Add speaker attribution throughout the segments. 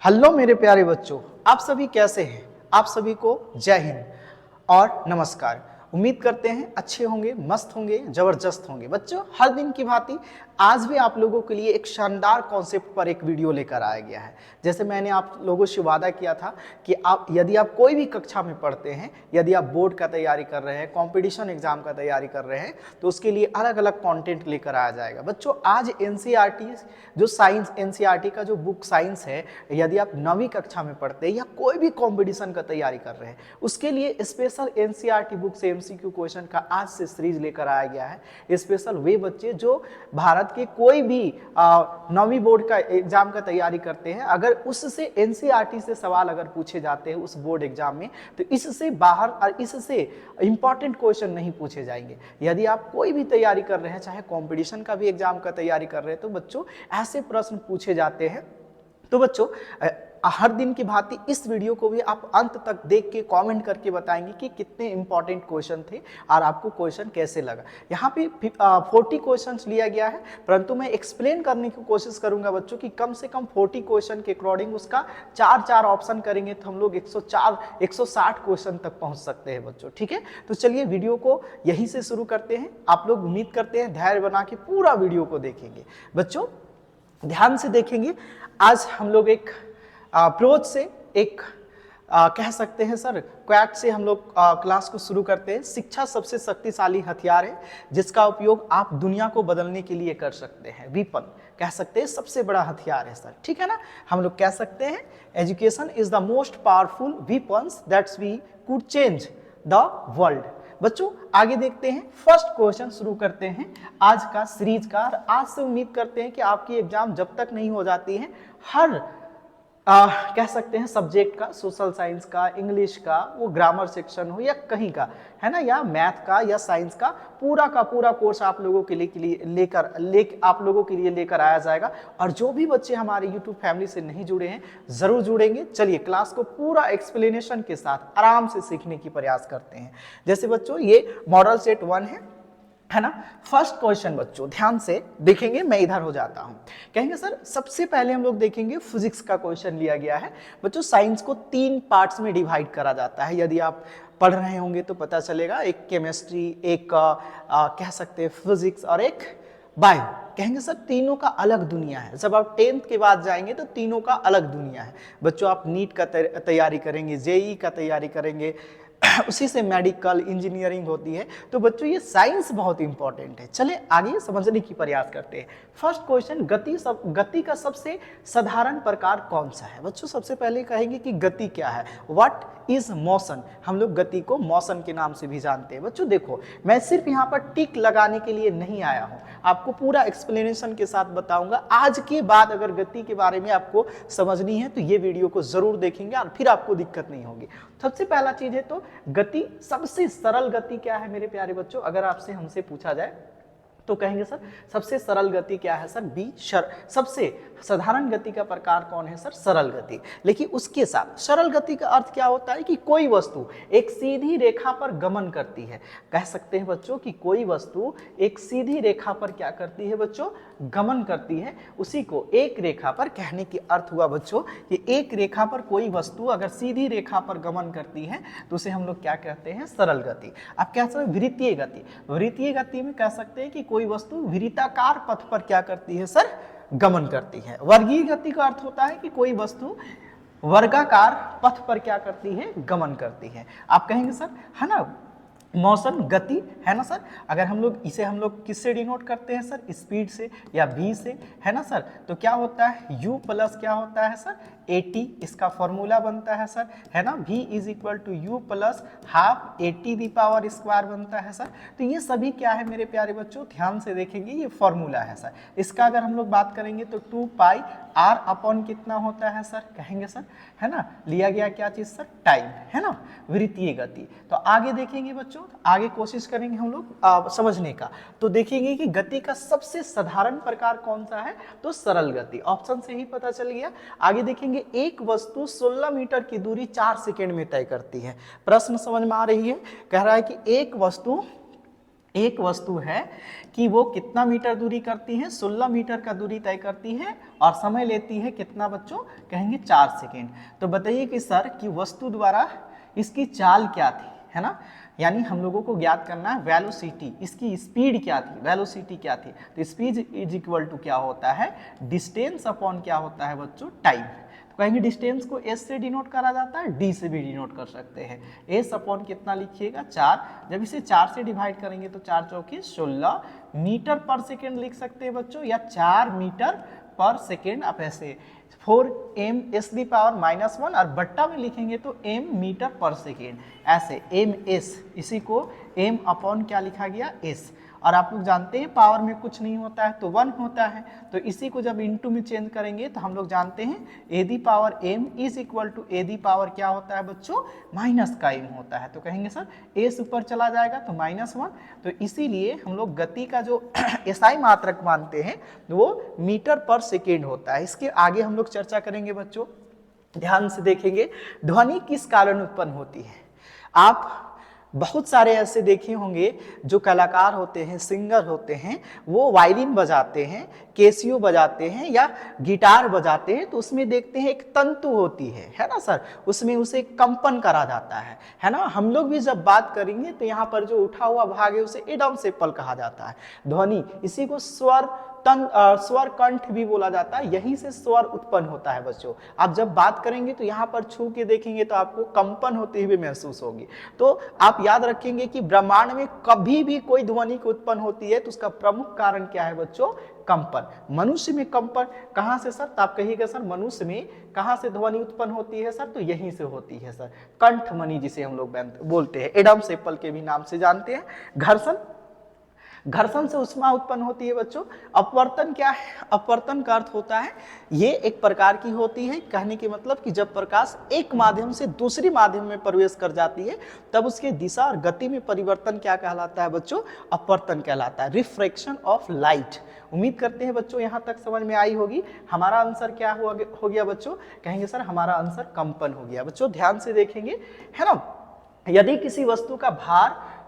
Speaker 1: Hello मेरे प्यारे बच्चों, आप सभी कैसे हैं। आप सभी को जय हिंद और नमस्कार। उम्मीद करते हैं अच्छे होंगे, मस्त होंगे, जबरदस्त होंगे। बच्चों, हर दिन की भांति आज भी आप लोगों के लिए एक शानदार कॉन्सेप्ट पर एक वीडियो लेकर आया गया है। जैसे मैंने आप लोगों से वादा किया था कि यदि आप कोई भी कक्षा में पढ़ते हैं, यदि आप बोर्ड का तैयारी कर रहे हैं, कंपटीशन एग्जाम का तैयारी कर रहे हैं, तो उसके लिए अलग अलग कंटेंट लेकर आया जाएगा। बच्चों, आज एनसीईआरटी जो साइंस एनसीईआरटी का जो बुक साइंस है, यदि आप 9वीं कक्षा में पढ़ते हैं या कोई भी कंपटीशन का तैयारी कर रहे हैं, उसके लिए स्पेशल एनसीईआरटी बुक से एमसीक्यू क्वेश्चन का आज से सीरीज लेकर आया गया है। स्पेशल वे बच्चे जो भारत के कोई भी 9वीं बोर्ड का एग्जाम का तैयारी करते हैं, अगर उससे एनसीईआरटी से सवाल अगर पूछे जाते हैं उस बोर्ड एग्जाम में, तो इससे बाहर और इससे इंपॉर्टेंट क्वेश्चन नहीं पूछे जाएंगे। यदि आप कोई भी तैयारी कर रहे हैं, चाहे कंपटीशन का भी एग्जाम का तैयारी कर रहे हैं, तो बच्चों ऐसे प्रश्न पूछे जाते हैं। तो बच्चों, हर दिन की भांति इस वीडियो को भी आप अंत तक देख के कमेंट करके बताएंगे कि कितने इंपॉर्टेंट क्वेश्चन थे और आपको क्वेश्चन कैसे लगा। यहाँ पे 40 क्वेश्चंस लिया गया है, परंतु मैं एक्सप्लेन करने की कोशिश करूंगा बच्चों कि कम से कम 40 क्वेश्चन के अकॉर्डिंग उसका 4 ऑप्शन करेंगे तो हम लोग 160 क्वेश्चन तक पहुंच सकते हैं बच्चों। ठीक है, तो चलिए वीडियो को यहीं से शुरू करते हैं। आप लोग उम्मीद करते हैं धैर्य बना के पूरा वीडियो को देखेंगे। बच्चों ध्यान से देखेंगे। आज हम लोग एक अप्रोच से एक कह सकते हैं सर क्वैट से हम लोग क्लास को शुरू करते हैं। शिक्षा सबसे शक्तिशाली हथियार है जिसका उपयोग आप दुनिया को बदलने के लिए कर सकते हैं। वीपन कह सकते हैं सबसे बड़ा हथियार है सर, ठीक है ना। हम लोग कह सकते हैं education is the most powerful weapons that's we could change the world. बच्चों आगे देखते हैं, फर्स्ट क्वेश्चन शुरू करते हैं आज का सीरीज का। आज से उम्मीद करते हैं कि आपकी एग्जाम जब तक नहीं हो जाती है, हर कह सकते हैं सब्जेक्ट का, सोशल साइंस का, इंग्लिश का, वो ग्रामर सेक्शन हो या कहीं का, है ना, या मैथ का या साइंस का पूरा कोर्स आप लोगों के लिए आप लोगों के लिए लेकर आया जाएगा। और जो भी बच्चे हमारे यूट्यूब फैमिली से नहीं जुड़े हैं जरूर जुड़ेंगे। चलिए क्लास को पूरा एक्सप्लेनेशन के साथ आराम से सीखने की प्रयास करते हैं। जैसे बच्चों ये मॉडल सेट 1 है ना। फर्स्ट क्वेश्चन बच्चों ध्यान से देखेंगे, मैं इधर हो जाता हूं। कहेंगे सर सबसे पहले हम लोग देखेंगे फिजिक्स का क्वेश्चन लिया गया है। बच्चों साइंस को 3 पार्ट्स में डिवाइड करा जाता है। यदि आप पढ़ रहे होंगे तो पता चलेगा, एक केमिस्ट्री, एक कह सकते हैं फिजिक्स और एक बायो। कहेंगे सर तीनों का अलग दुनिया है। जब आप 10th के बाद जाएंगे तो तीनों का अलग दुनिया है। बच्चों आप नीट का तैयारी करेंगे, जेईई का तैयारी करेंगे, उसी से मेडिकल इंजीनियरिंग होती है। तो बच्चों ये साइंस बहुत इंपॉर्टेंट है। चले आगे समझने की प्रयास करते हैं। फर्स्ट क्वेश्चन, गति का सबसे साधारण प्रकार कौन सा है। बच्चों सबसे पहले कहेंगे कि गति क्या है। What is motion. हम लोग गति को मोशन के नाम से भी जानते हैं। बच्चों देखो, मैं सिर्फ यहाँ पर टिक लगाने के लिए नहीं आया हूँ, आपको पूरा एक्सप्लेनेशन के साथ बताऊंगा। आज के बाद अगर गति के बारे में आपको समझनी है तो ये वीडियो को जरूर देखेंगे और फिर आपको दिक्कत नहीं होगी। सबसे पहला चीज है तो गति, सबसे सरल गति क्या है मेरे प्यारे बच्चों। अगर आपसे हमसे पूछा जाए तो कहेंगे सर सबसे सरल गति क्या है सर, बी। सबसे साधारण गति का प्रकार कौन है सर, सरल गति। लेकिन उसके साथ सरल गति का अर्थ क्या होता है कि कोई वस्तु एक सीधी रेखा पर गमन करती है। कह सकते हैं बच्चों कि कोई वस्तु एक सीधी रेखा पर क्या करती है बच्चों, गमन करती है। उसी को एक रेखा पर कहने की अर्थ हुआ बच्चों कि एक रेखा पर कोई वस्तु अगर सीधी रेखा पर गमन करती है तो उसे हम लोग क्या कहते हैं, सरल गति। अब क्या सकते वृत्तीय गति। वृत्तीय गति में कह सकते हैं कि कोई वस्तु वृत्ताकार पथ पर क्या करती है सर, गमन करती है। वर्गीय गति का अर्थ होता है कि कोई वस्तु वर्गाकार पथ पर क्या करती है, गमन करती है। आप कहेंगे सर है ना मोशन गति है ना सर। अगर हम लोग इसे हम लोग किससे डिनोट करते हैं सर, स्पीड से या v से, है ना सर। तो क्या होता है u प्लस क्या होता है सर, at, इसका फॉर्मूला बनता है सर, है ना। v is equal to u plus half at the power square बनता है सर। तो ये सभी क्या है मेरे प्यारे बच्चों, ध्यान से देखेंगे, ये फॉर्मूला है सर। इसका अगर हम लोग बात करेंगे तो 2 पाई r अपॉन कितना होता है सर, कहेंगे सर, है ना। लिया गया क्या चीज सर, टाइम, है ना, वृत्तीय गति। तो आगे देखेंगे बच्चों, आगे कोशिश करेंगे हम लोग समझने का। तो देखेंगे कि गति का सबसे साधारण प्रकार कौन सा है, तो सरल गति। ऑप्शन से ही पता चल गया। आगे देखेंगे एक वस्तु 16 मीटर की दूरी 4 सेकंड में तय करती है। प्रश्न समझ में आ रही है। कह रहा है कि एक वस्तु एक वस्तु है कि वो कितना मीटर दूरी करती है, 16 मीटर का दूरी तय करती है और समय लेती है कितना बच्चों, कहेंगे 4 सेकेंड। तो बताइए कि सर कि वस्तु द्वारा इसकी चाल क्या थी, है ना, यानी हम लोगों को ज्ञात करना है वेलोसिटी, इसकी स्पीड क्या थी, वेलोसिटी क्या थी। तो स्पीड इज इक्वल टू क्या होता है, डिस्टेंस अपॉन क्या होता है बच्चों, टाइम। तो कहेंगे डिस्टेंस को एस से डिनोट करा जाता है, डी से भी डिनोट कर सकते हैं। एस अपॉन कितना लिखिएगा, 4। जब इसे 4 से डिवाइड करेंगे तो 4 चौकी 16 मीटर पर सेकेंड लिख सकते हैं बच्चों, या 4 मीटर पर सेकेंड। आप ऐसे 4m⁻⁻1 और बट्टा में लिखेंगे तो m मीटर पर सेकेंड, ऐसे ms, इसी को m अपॉन क्या लिखा गया, s। और आप लोग जानते हैं पावर में कुछ नहीं होता है तो 1 होता है, तो इसी को जब इनटू में चेंज करेंगे तो हम लोग जानते हैं a the power m is equal to a the power क्या होता है बच्चों, माइनस का m होता है। तो कहेंगे सर s ऊपर चला जाएगा तो -1। तो इसीलिए हम लोग गति का जो SI मात्रक मानते हैं वो मीटर पर सेकेंड होता है। इसके आगे हम लोग चर्चा करेंगे बच्चों, ध्यान से देखेंगे। ध्वनि किस कारण उत्पन्न होती है। आप बहुत सारे ऐसे देखे होंगे जो कलाकार होते हैं, सिंगर होते हैं, वो वायलिन बजाते हैं, कैसियो बजाते हैं या गिटार बजाते हैं, तो उसमें देखते हैं एक तंतु होती है ना सर, उसमें उसे कंपन करा जाता है ना। हम लोग भी जब बात करेंगे तो यहाँ पर जो उठा हुआ भाग है उसे एडम सेपल कहा जाता है। ध्वनि इसी को स्वर स्वर कंठ भी बोला जाता है, यहीं से स्वर उत्पन्न होता है बच्चों। आप जब बात करेंगे तो यहाँ पर छू के देखेंगे तो आपको कंपन होते हुए महसूस होगी। तो आप याद रखेंगे कि ब्रह्मांड में कभी भी कोई ध्वनि की उत्पन्न होती है तो उसका प्रमुख कारण क्या है बच्चों, कंपन। मनुष्य में कंपन कहाँ से सर, तो आप कहिएगा सर मनुष्य में कहाँ से ध्वनि उत्पन्न होती है सर, तो यहीं से होती है सर, कंठ मणि जिसे हम लोग बोलते हैं, एडम सेपल के भी नाम से जानते हैं। घर्षण से ऊष्मा उत्पन्न होती है बच्चों। अपवर्तन क्या है, अपवर्तन का अर्थ होता है ये एक प्रकार की होती है, कहने के मतलब कि जब प्रकाश एक माध्यम से दूसरी माध्यम में प्रवेश कर जाती है तब उसके दिशा और गति में परिवर्तन क्या कहलाता है बच्चों, अपवर्तन कहलाता है, रिफ्रैक्शन ऑफ लाइट। उम्मीद करते हैं बच्चों यहाँ तक समझ में आई होगी। हमारा आंसर क्या हो गया बच्चों, कहेंगे सर हमारा आंसर कंपन हो गया। बच्चों ध्यान से देखेंगे, है ना, यदि किसी वस्तु का भार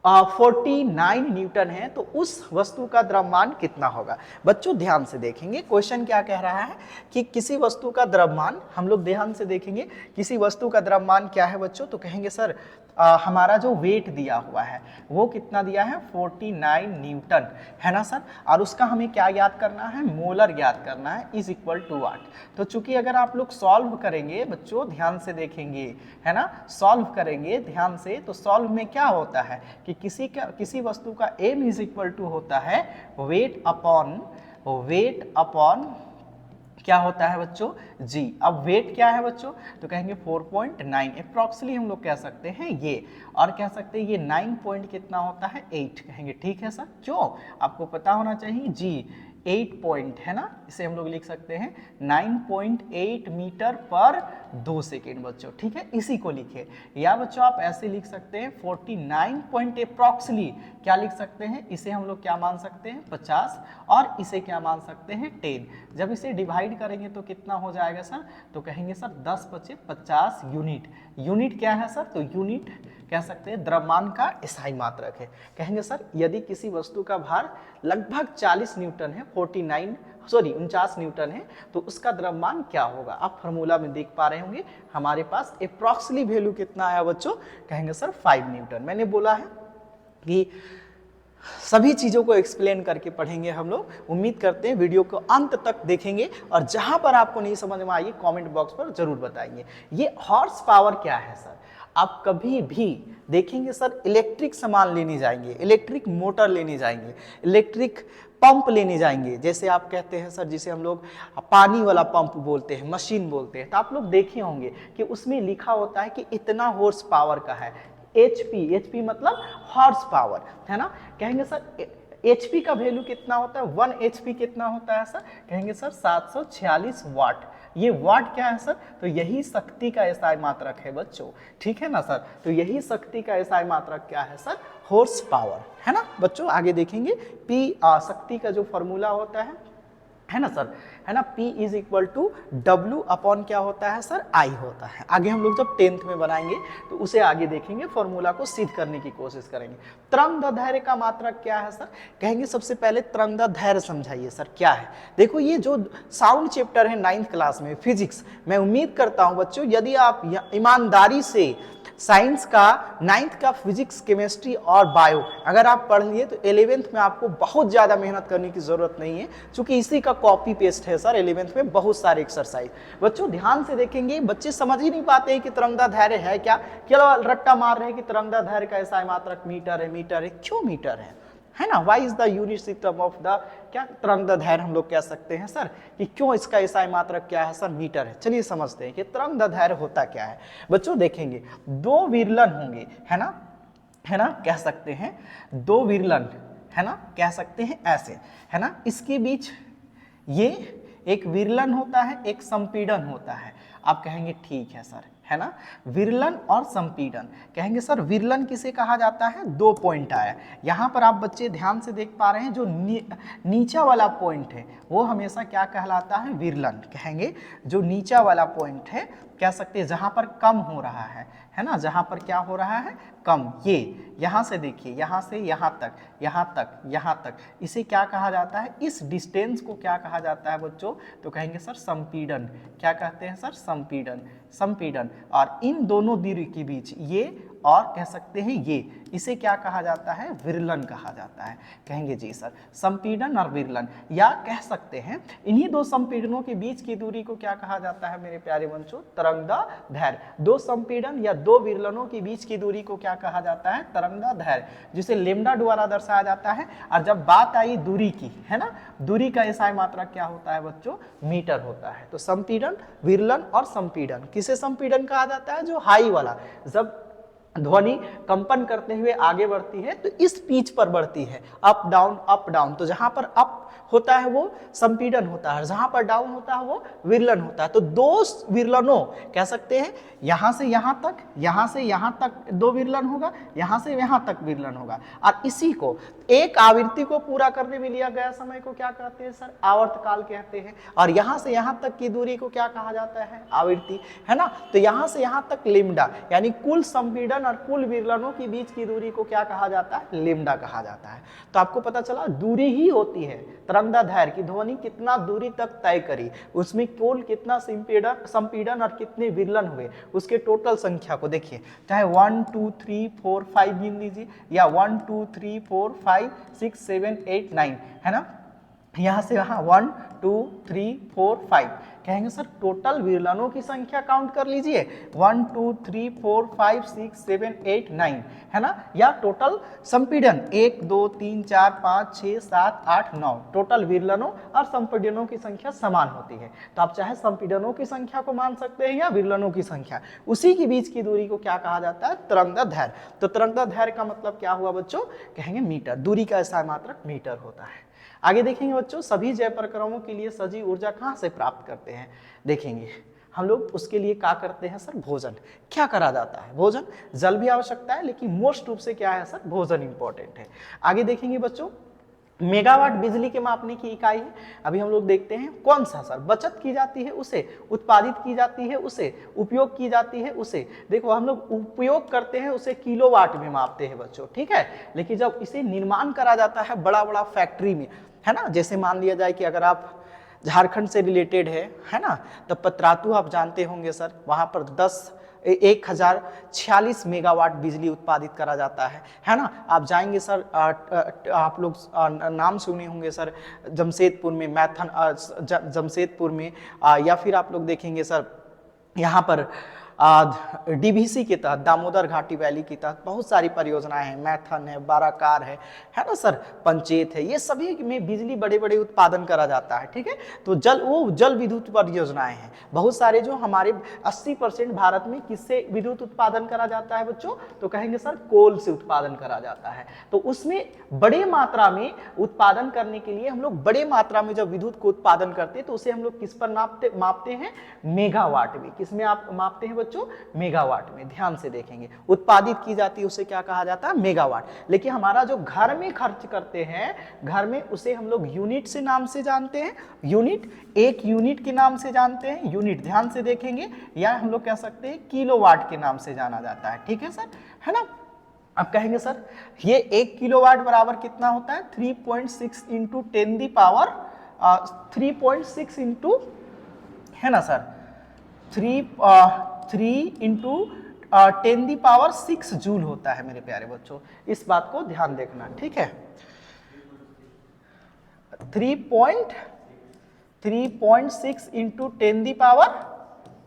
Speaker 1: 49 न्यूटन है तो उस वस्तु का द्रव्यमान कितना होगा। बच्चों ध्यान से देखेंगे, क्वेश्चन क्या कह रहा है कि किसी वस्तु का द्रव्यमान, हम लोग ध्यान से देखेंगे किसी वस्तु का द्रव्यमान क्या है बच्चों, तो कहेंगे सर हमारा जो वेट दिया हुआ है वो कितना दिया है, 49 न्यूटन, है ना सर। और उसका हमें क्या याद करना है, मोलर याद करना है, इज इक्वल टू वाट। तो चूंकि अगर आप लोग सॉल्व करेंगे बच्चों, ध्यान से देखेंगे, है ना, सॉल्व करेंगे ध्यान से, तो सॉल्व में क्या होता है कि किसी वस्तु का m इज इक्वल टू होता है वेट अपॉन क्या होता है बच्चों, g। अब वेट क्या है बच्चों, तो कहेंगे 4.9 अप्रॉक्सिमली हम लोग कह सकते हैं ये, और कह सकते हैं ये 9 पॉइंट कितना होता है, 8 कहेंगे। ठीक है सर, क्यों, आपको पता होना चाहिए g 8 पॉइंट है ना, इसे हम लोग लिख सकते हैं 9.8 मीटर पर 2 सेकेंड बच्चों। ठीक है, इसी को लिखे, या बच्चों आप ऐसे लिख सकते हैं 49 पॉइंट अप्रॉक्सिमली क्या लिख सकते हैं, इसे हम लोग क्या मान सकते हैं 50, और इसे क्या मान सकते हैं 10। जब इसे डिवाइड करेंगे तो कितना हो जाएगा सर, तो कहेंगे सर 10 × 50 यूनिट। यूनिट क्या है सर, तो यूनिट कह सकते हैं द्रव्यमान का SI मात्रक है। कहेंगे सर यदि किसी वस्तु का भार लगभग 40 न्यूटन है, 49 न्यूटन है, तो उसका द्रव्यमान क्या होगा। आप फार्मूला में देख पा रहे होंगे हमारे पास अप्रॉक्सिमली वैल्यू कितना आया बच्चों, कहेंगे सर 5 न्यूटन। मैंने बोला है कि सभी चीज़ों को एक्सप्लेन करके पढ़ेंगे हम लोग। उम्मीद करते हैं वीडियो को अंत तक देखेंगे, और जहां पर आपको नहीं समझ में आई कमेंट बॉक्स पर जरूर बताइए। ये हॉर्स पावर क्या है सर, आप कभी भी देखेंगे सर इलेक्ट्रिक सामान लेने जाएंगे, इलेक्ट्रिक मोटर लेने जाएंगे, इलेक्ट्रिक पंप लेने जाएंगे, जैसे आप कहते हैं सर जिसे हम लोग पानी वाला पंप बोलते हैं, मशीन बोलते हैं, तो आप लोग देखे होंगे कि उसमें लिखा होता है कि इतना हॉर्स पावर का है, HP मतलब हॉर्स पावर, है ना। कहेंगे सर HP का वैल्यू कितना होता है, 1 HP कितना होता है सर, कहेंगे सर 746 वाट। ये वाट क्या है सर, तो यही शक्ति का SI मात्रक है बच्चों। ठीक है ना सर, तो यही शक्ति का SI मात्रक क्या है सर, हॉर्स पावर, है ना बच्चों। आगे देखेंगे P शक्ति का जो फॉर्मूला होता है ना सर, है ना, P is equal to W upon क्या होता है सर, I होता है। आगे हम लोग जब 10th में बनाएंगे तो उसे आगे देखेंगे, फॉर्मूला को सिद्ध करने की कोशिश करेंगे। तरंगदैर्घ्य का मात्रक क्या है सर, कहेंगे सबसे पहले तरंगदैर्घ्य समझाइए सर क्या है। देखो ये जो साउंड चैप्टर है 9th क्लास में फिजिक्स, मैं उम्मीद करता हूं बच्चों यदि आप ईमानदारी से साइंस का 9th का फिजिक्स, केमिस्ट्री और बायो अगर आप पढ़ लिए तो 11th में आपको बहुत ज़्यादा मेहनत करने की ज़रूरत नहीं है, क्योंकि इसी का कॉपी पेस्ट है सर 11th में बहुत सारे एक्सरसाइज। बच्चों ध्यान से देखेंगे, बच्चे समझ ही नहीं पाते हैं कि तरंगदैर्घ्य है क्या, केवल रट्टा मार रहे हैं कि तरंगदैर्घ्य का ऐसा मात्रक मीटर है, क्यों मीटर है ना, why is the unit system of the क्या तरंगदैर्घ्य हम लोग कह सकते हैं सर, कि क्यों इसका ऐसा मात्रक क्या है सर, मीटर है। चलिए समझते हैं कि तरंगदैर्घ्य होता क्या है। बच्चों देखेंगे दो विरलन होंगे, है ना, कह सकते हैं दो विरलन, है ना, कह सकते हैं ऐसे, है ना, इसके बीच ये एक विरलन होता है, एक संपीड़न होता है। आप कहेंगे ठीक है सर, है ना, विरलन और संपीड़न। कहेंगे सर विरलन किसे कहा जाता है, दो पॉइंट आया यहाँ पर, आप बच्चे ध्यान से देख पा रहे हैं जो नीचा वाला पॉइंट है वो हमेशा क्या कहलाता है, विरलन। कहेंगे जो नीचा वाला पॉइंट है, कह सकते हैं जहां पर कम हो रहा है ना, जहां पर क्या हो रहा है, कम। ये यहां से देखिए, यहां से यहां तक, यहां तक, यहां तक, इसे क्या कहा जाता है, इस डिस्टेंस को क्या कहा जाता है बच्चों, तो कहेंगे सर संपीड़न। क्या कहते हैं सर, संपीड़न, संपीड़न। और इन दोनों दूरी के बीच ये और कह सकते हैं ये, इसे क्या कहा जाता है, विरलन कहा जाता है। कहेंगे जी सर संपीड़न और विरलन, या कह सकते हैं इन्हीं दो संपीड़नों के बीच की दूरी को क्या कहा जाता है मेरे प्यारे बच्चों, तरंगदैर्घ्य। दो संपीड़न या दो विरलनों के बीच की दूरी को क्या कहा जाता है, तरंगदैर्घ्य, जिसे लेम्डा द्वारा दर्शाया जाता है। और जब बात आई दूरी की, है ना, दूरी का एसआई मात्रक क्या होता है बच्चों, मीटर होता है। तो संपीड़न, विरलन और संपीड़न, किसे संपीड़न कहा जाता है, जो हाई वाला, जब ध्वनि कंपन करते हुए आगे बढ़ती है तो इस पिच पर बढ़ती है, अप डाउन अप डाउन। तो जहां पर अप होता है वो संपीड़न होता है, जहां पर डाउन होता है वो विरलन होता है। तो दो विरलनों कह सकते हैं, यहां से यहां तक, यहां से यहां तक दो विरलन होगा, यहां से यहां तक विरलन होगा। और इसी को एक आवृत्ति को पूरा करने में लिया गया समय को क्या कहते हैं सर, आवर्तकाल कहते हैं। और यहां से यहां तक की दूरी को क्या कहा जाता है, आवृत्ति, है ना। तो यहां से यहां तक लेम्डा, यानी कुल संपीड़न और कुल विरलनों के बीच की दूरी को क्या कहा जाता है, लेम्डा कहा जाता है। तो आपको पता चला दूरी ही होती है तरंगदैर्घ्य की, ध्वनि कितना दूरी तक तय करी, उसमें कुल कितना संपीड़न और कितने विरलन हुए, उसके टोटल संख्या को देखिए, चाहे 1 2 3 4 5 गिन लीजिए, या 1 2 3 4 5 6 7 8 9, है ना, यहां से यहां 1 2 3 4 5, कहेंगे सर टोटल विरलनों की संख्या काउंट कर लीजिए, 1 2 3 4 5 6 7 8 9, है ना, या टोटल संपीड़न 1 2 3 4 5 6 7 8 9, टोटल विरलनों और संपीड़नों की संख्या समान होती है। तो आप चाहे संपीड़नों की संख्या को मान सकते हैं या विरलनों की संख्या, उसी के बीच की दूरी को क्या कहा जाता है, तरंगदैर्घ्य। तो तरंगदैर्घ्य का मतलब क्या हुआ बच्चों, कहेंगे मीटर, दूरी का ऐसा मात्रक मीटर होता है। आगे देखेंगे बच्चों, सभी जय प्रक्रमों के लिए सजीव ऊर्जा कहाँ से प्राप्त करते हैं, देखेंगे हम लोग उसके लिए क्या करते हैं सर, भोजन। क्या करा जाता है, भोजन, जल भी आवश्यकता है लेकिन मोस्ट रूप से क्या है सर, भोजन इंपॉर्टेंट है। आगे देखेंगे बच्चों, मेगावाट बिजली के मापने की इकाई है। अभी हम लोग देखते हैं कौन सा सर, बचत की जाती है उसे, उत्पादित की जाती है उसे, उपयोग की जाती है उसे। देखो हम लोग उपयोग करते हैं उसे किलोवाट में मापते हैं बच्चों, ठीक है, लेकिन जब इसे निर्माण करा जाता है बड़ा बड़ा फैक्ट्री में, है ना, जैसे मान लिया जाए कि अगर आप झारखंड से रिलेटेड है ना, तो पतरातू आप जानते होंगे सर, वहां पर 1046 मेगावाट बिजली उत्पादित करा जाता है ना। आप जाएंगे सर, आप लोग नाम सुने होंगे सर, जमशेदपुर में जमशेदपुर में, या फिर आप लोग देखेंगे सर यहाँ पर डीवीसी के तहत, दामोदर घाटी वैली के तहत बहुत सारी परियोजनाएं हैं, मैथन है, बाराकार है ना सर, पंचेत है, ये सभी में बिजली बड़े बड़े उत्पादन करा जाता है, ठीक है। तो जल विद्युत परियोजनाएं हैं बहुत सारे, जो हमारे 80% भारत में किससे विद्युत उत्पादन करा जाता है बच्चों, तो कहेंगे सर कोल से उत्पादन करा जाता है। तो उसमें बड़े मात्रा में उत्पादन करने के लिए हम लोग बड़े मात्रा में जब विद्युत को उत्पादन करते हैं तो उसे हम लोग किस पर मापते हैं, मेगावाट में। किसमें आप मापते हैं बच्चों, बच्चों? मेगावाट में। ध्यान से देखेंगे, उत्पादित की जाती है उसे क्या कहा जाता है? मेगावाट। लेकिन हमारा जो घर में खर्च करते हैं, घर में, उसे हम लोग यूनिट से नाम से जानते हैं। यूनिट, एक यूनिट के नाम से जानते हैं, यूनिट। ध्यान से देखेंगे, या हम लोग कह सकते हैं किलोवाट के नाम से जाना जाता है। ठीक है सर, है ना? अब कहेंगे सर ये 1 किलोवाट बराबर कितना होता है? 3.6 इंटू 10 दी पावर 3.6 इंटू, है ना sir, 3 into 10 the power 6 joule होता है मेरे प्यारे बच्चों। इस बात को ध्यान देखना, ठीक है? 3.6 इंटू 10 दी पावर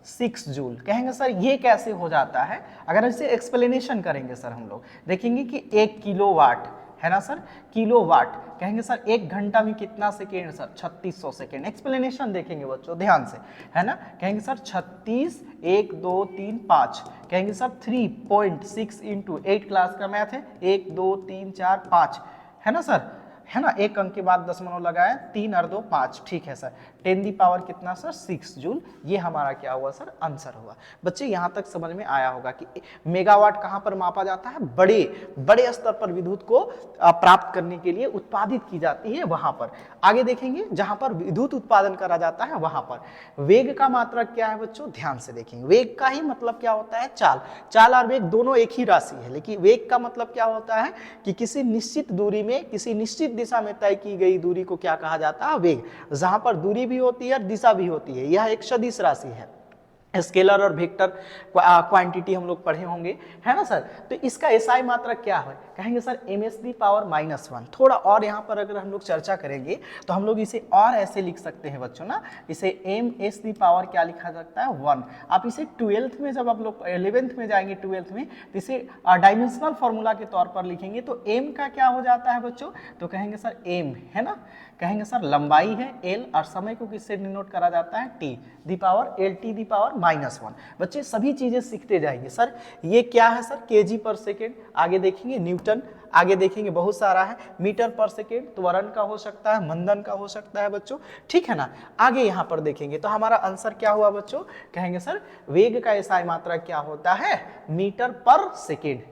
Speaker 1: 6 जूल। कहेंगे सर ये कैसे हो जाता है? अगर इसे एक्सप्लेनेशन करेंगे सर, हम लोग देखेंगे कि 1 किलोवाट, है ना सर, किलोवाट। कहेंगे सर 1 घंटा में कितना सेकेंड? Sir 3600 second. एक्सप्लेनेशन देखेंगे बच्चों ध्यान से, है ना? कहेंगे सर 36, 1 2 3 5। कहेंगे सर 3.6 इंटू 8 क्लास का मैथ है, 1 2 3 4 5, है ना सर, है ना? एक अंक के बाद दशमलव लगाए, 3 और 2 5। ठीक है सर, 10 दी पावर कितना सर? 6 जूल। ये हमारा क्या हुआ सर? आंसर हुआ। बच्चे यहाँ तक समझ में आया होगा कि मेगावाट कहाँ पर मापा जाता है? बड़े स्तर पर विद्युत को प्राप्त करने के लिए उत्पादित की जाती है, वहां पर। आगे देखेंगे जहां पर विद्युत उत्पादन करा जाता है वहां पर वेग का मात्रक क्या है बच्चों? ध्यान से देखेंगे। वेग का ही मतलब क्या होता है? चाल। चाल और वेग दोनों एक ही राशि है, लेकिन वेग का मतलब क्या होता है कि किसी निश्चित दूरी में, किसी निश्चित दिशा में तय की गई दूरी को क्या कहा जाता है? वेग। जहां पर दूरी भी होती है, दिशा भी होती है। यह एक सदिश राशि है। स्केलर और वेक्टर क्वांटिटी हम लोग पढ़े होंगे, है ना सर? तो इसका एसआई मात्रक क्या है? कहेंगे सर ms दी पावर -1। थोड़ा और यहाँ पर अगर हम लोग चर्चा करेंगे तो हम लोग इसे और ऐसे लिख सकते हैं बच्चों ना, इसे ms दी पावर क्या लिखा जाता है? 1। आप इसे 12th में, जब आप लोग 11th में जाएंगे 12th में, तो इसे डायमेंशनल फॉर्मूला के तौर पर लिखेंगे। तो m का क्या हो जाता है बच्चों? तो कहेंगे सर m, है ना, कहेंगे सर लंबाई है l, और समय को किससे डिनोट करा जाता है? t the power lt the power -1। बच्चे सभी चीजें सीखते जाएंगे। सर ये क्या है सर? kg पर सेकेंड। आगे देखेंगे न्यूटन, आगे देखेंगे बहुत सारा है। मीटर पर सेकेंड त्वरण का हो सकता है, मंदन का हो सकता है बच्चों, ठीक है ना? आगे यहाँ पर देखेंगे तो हमारा आंसर क्या हुआ बच्चों? कहेंगे सर वेग का एसआई मात्रा क्या होता है? मीटर पर सेकेंड।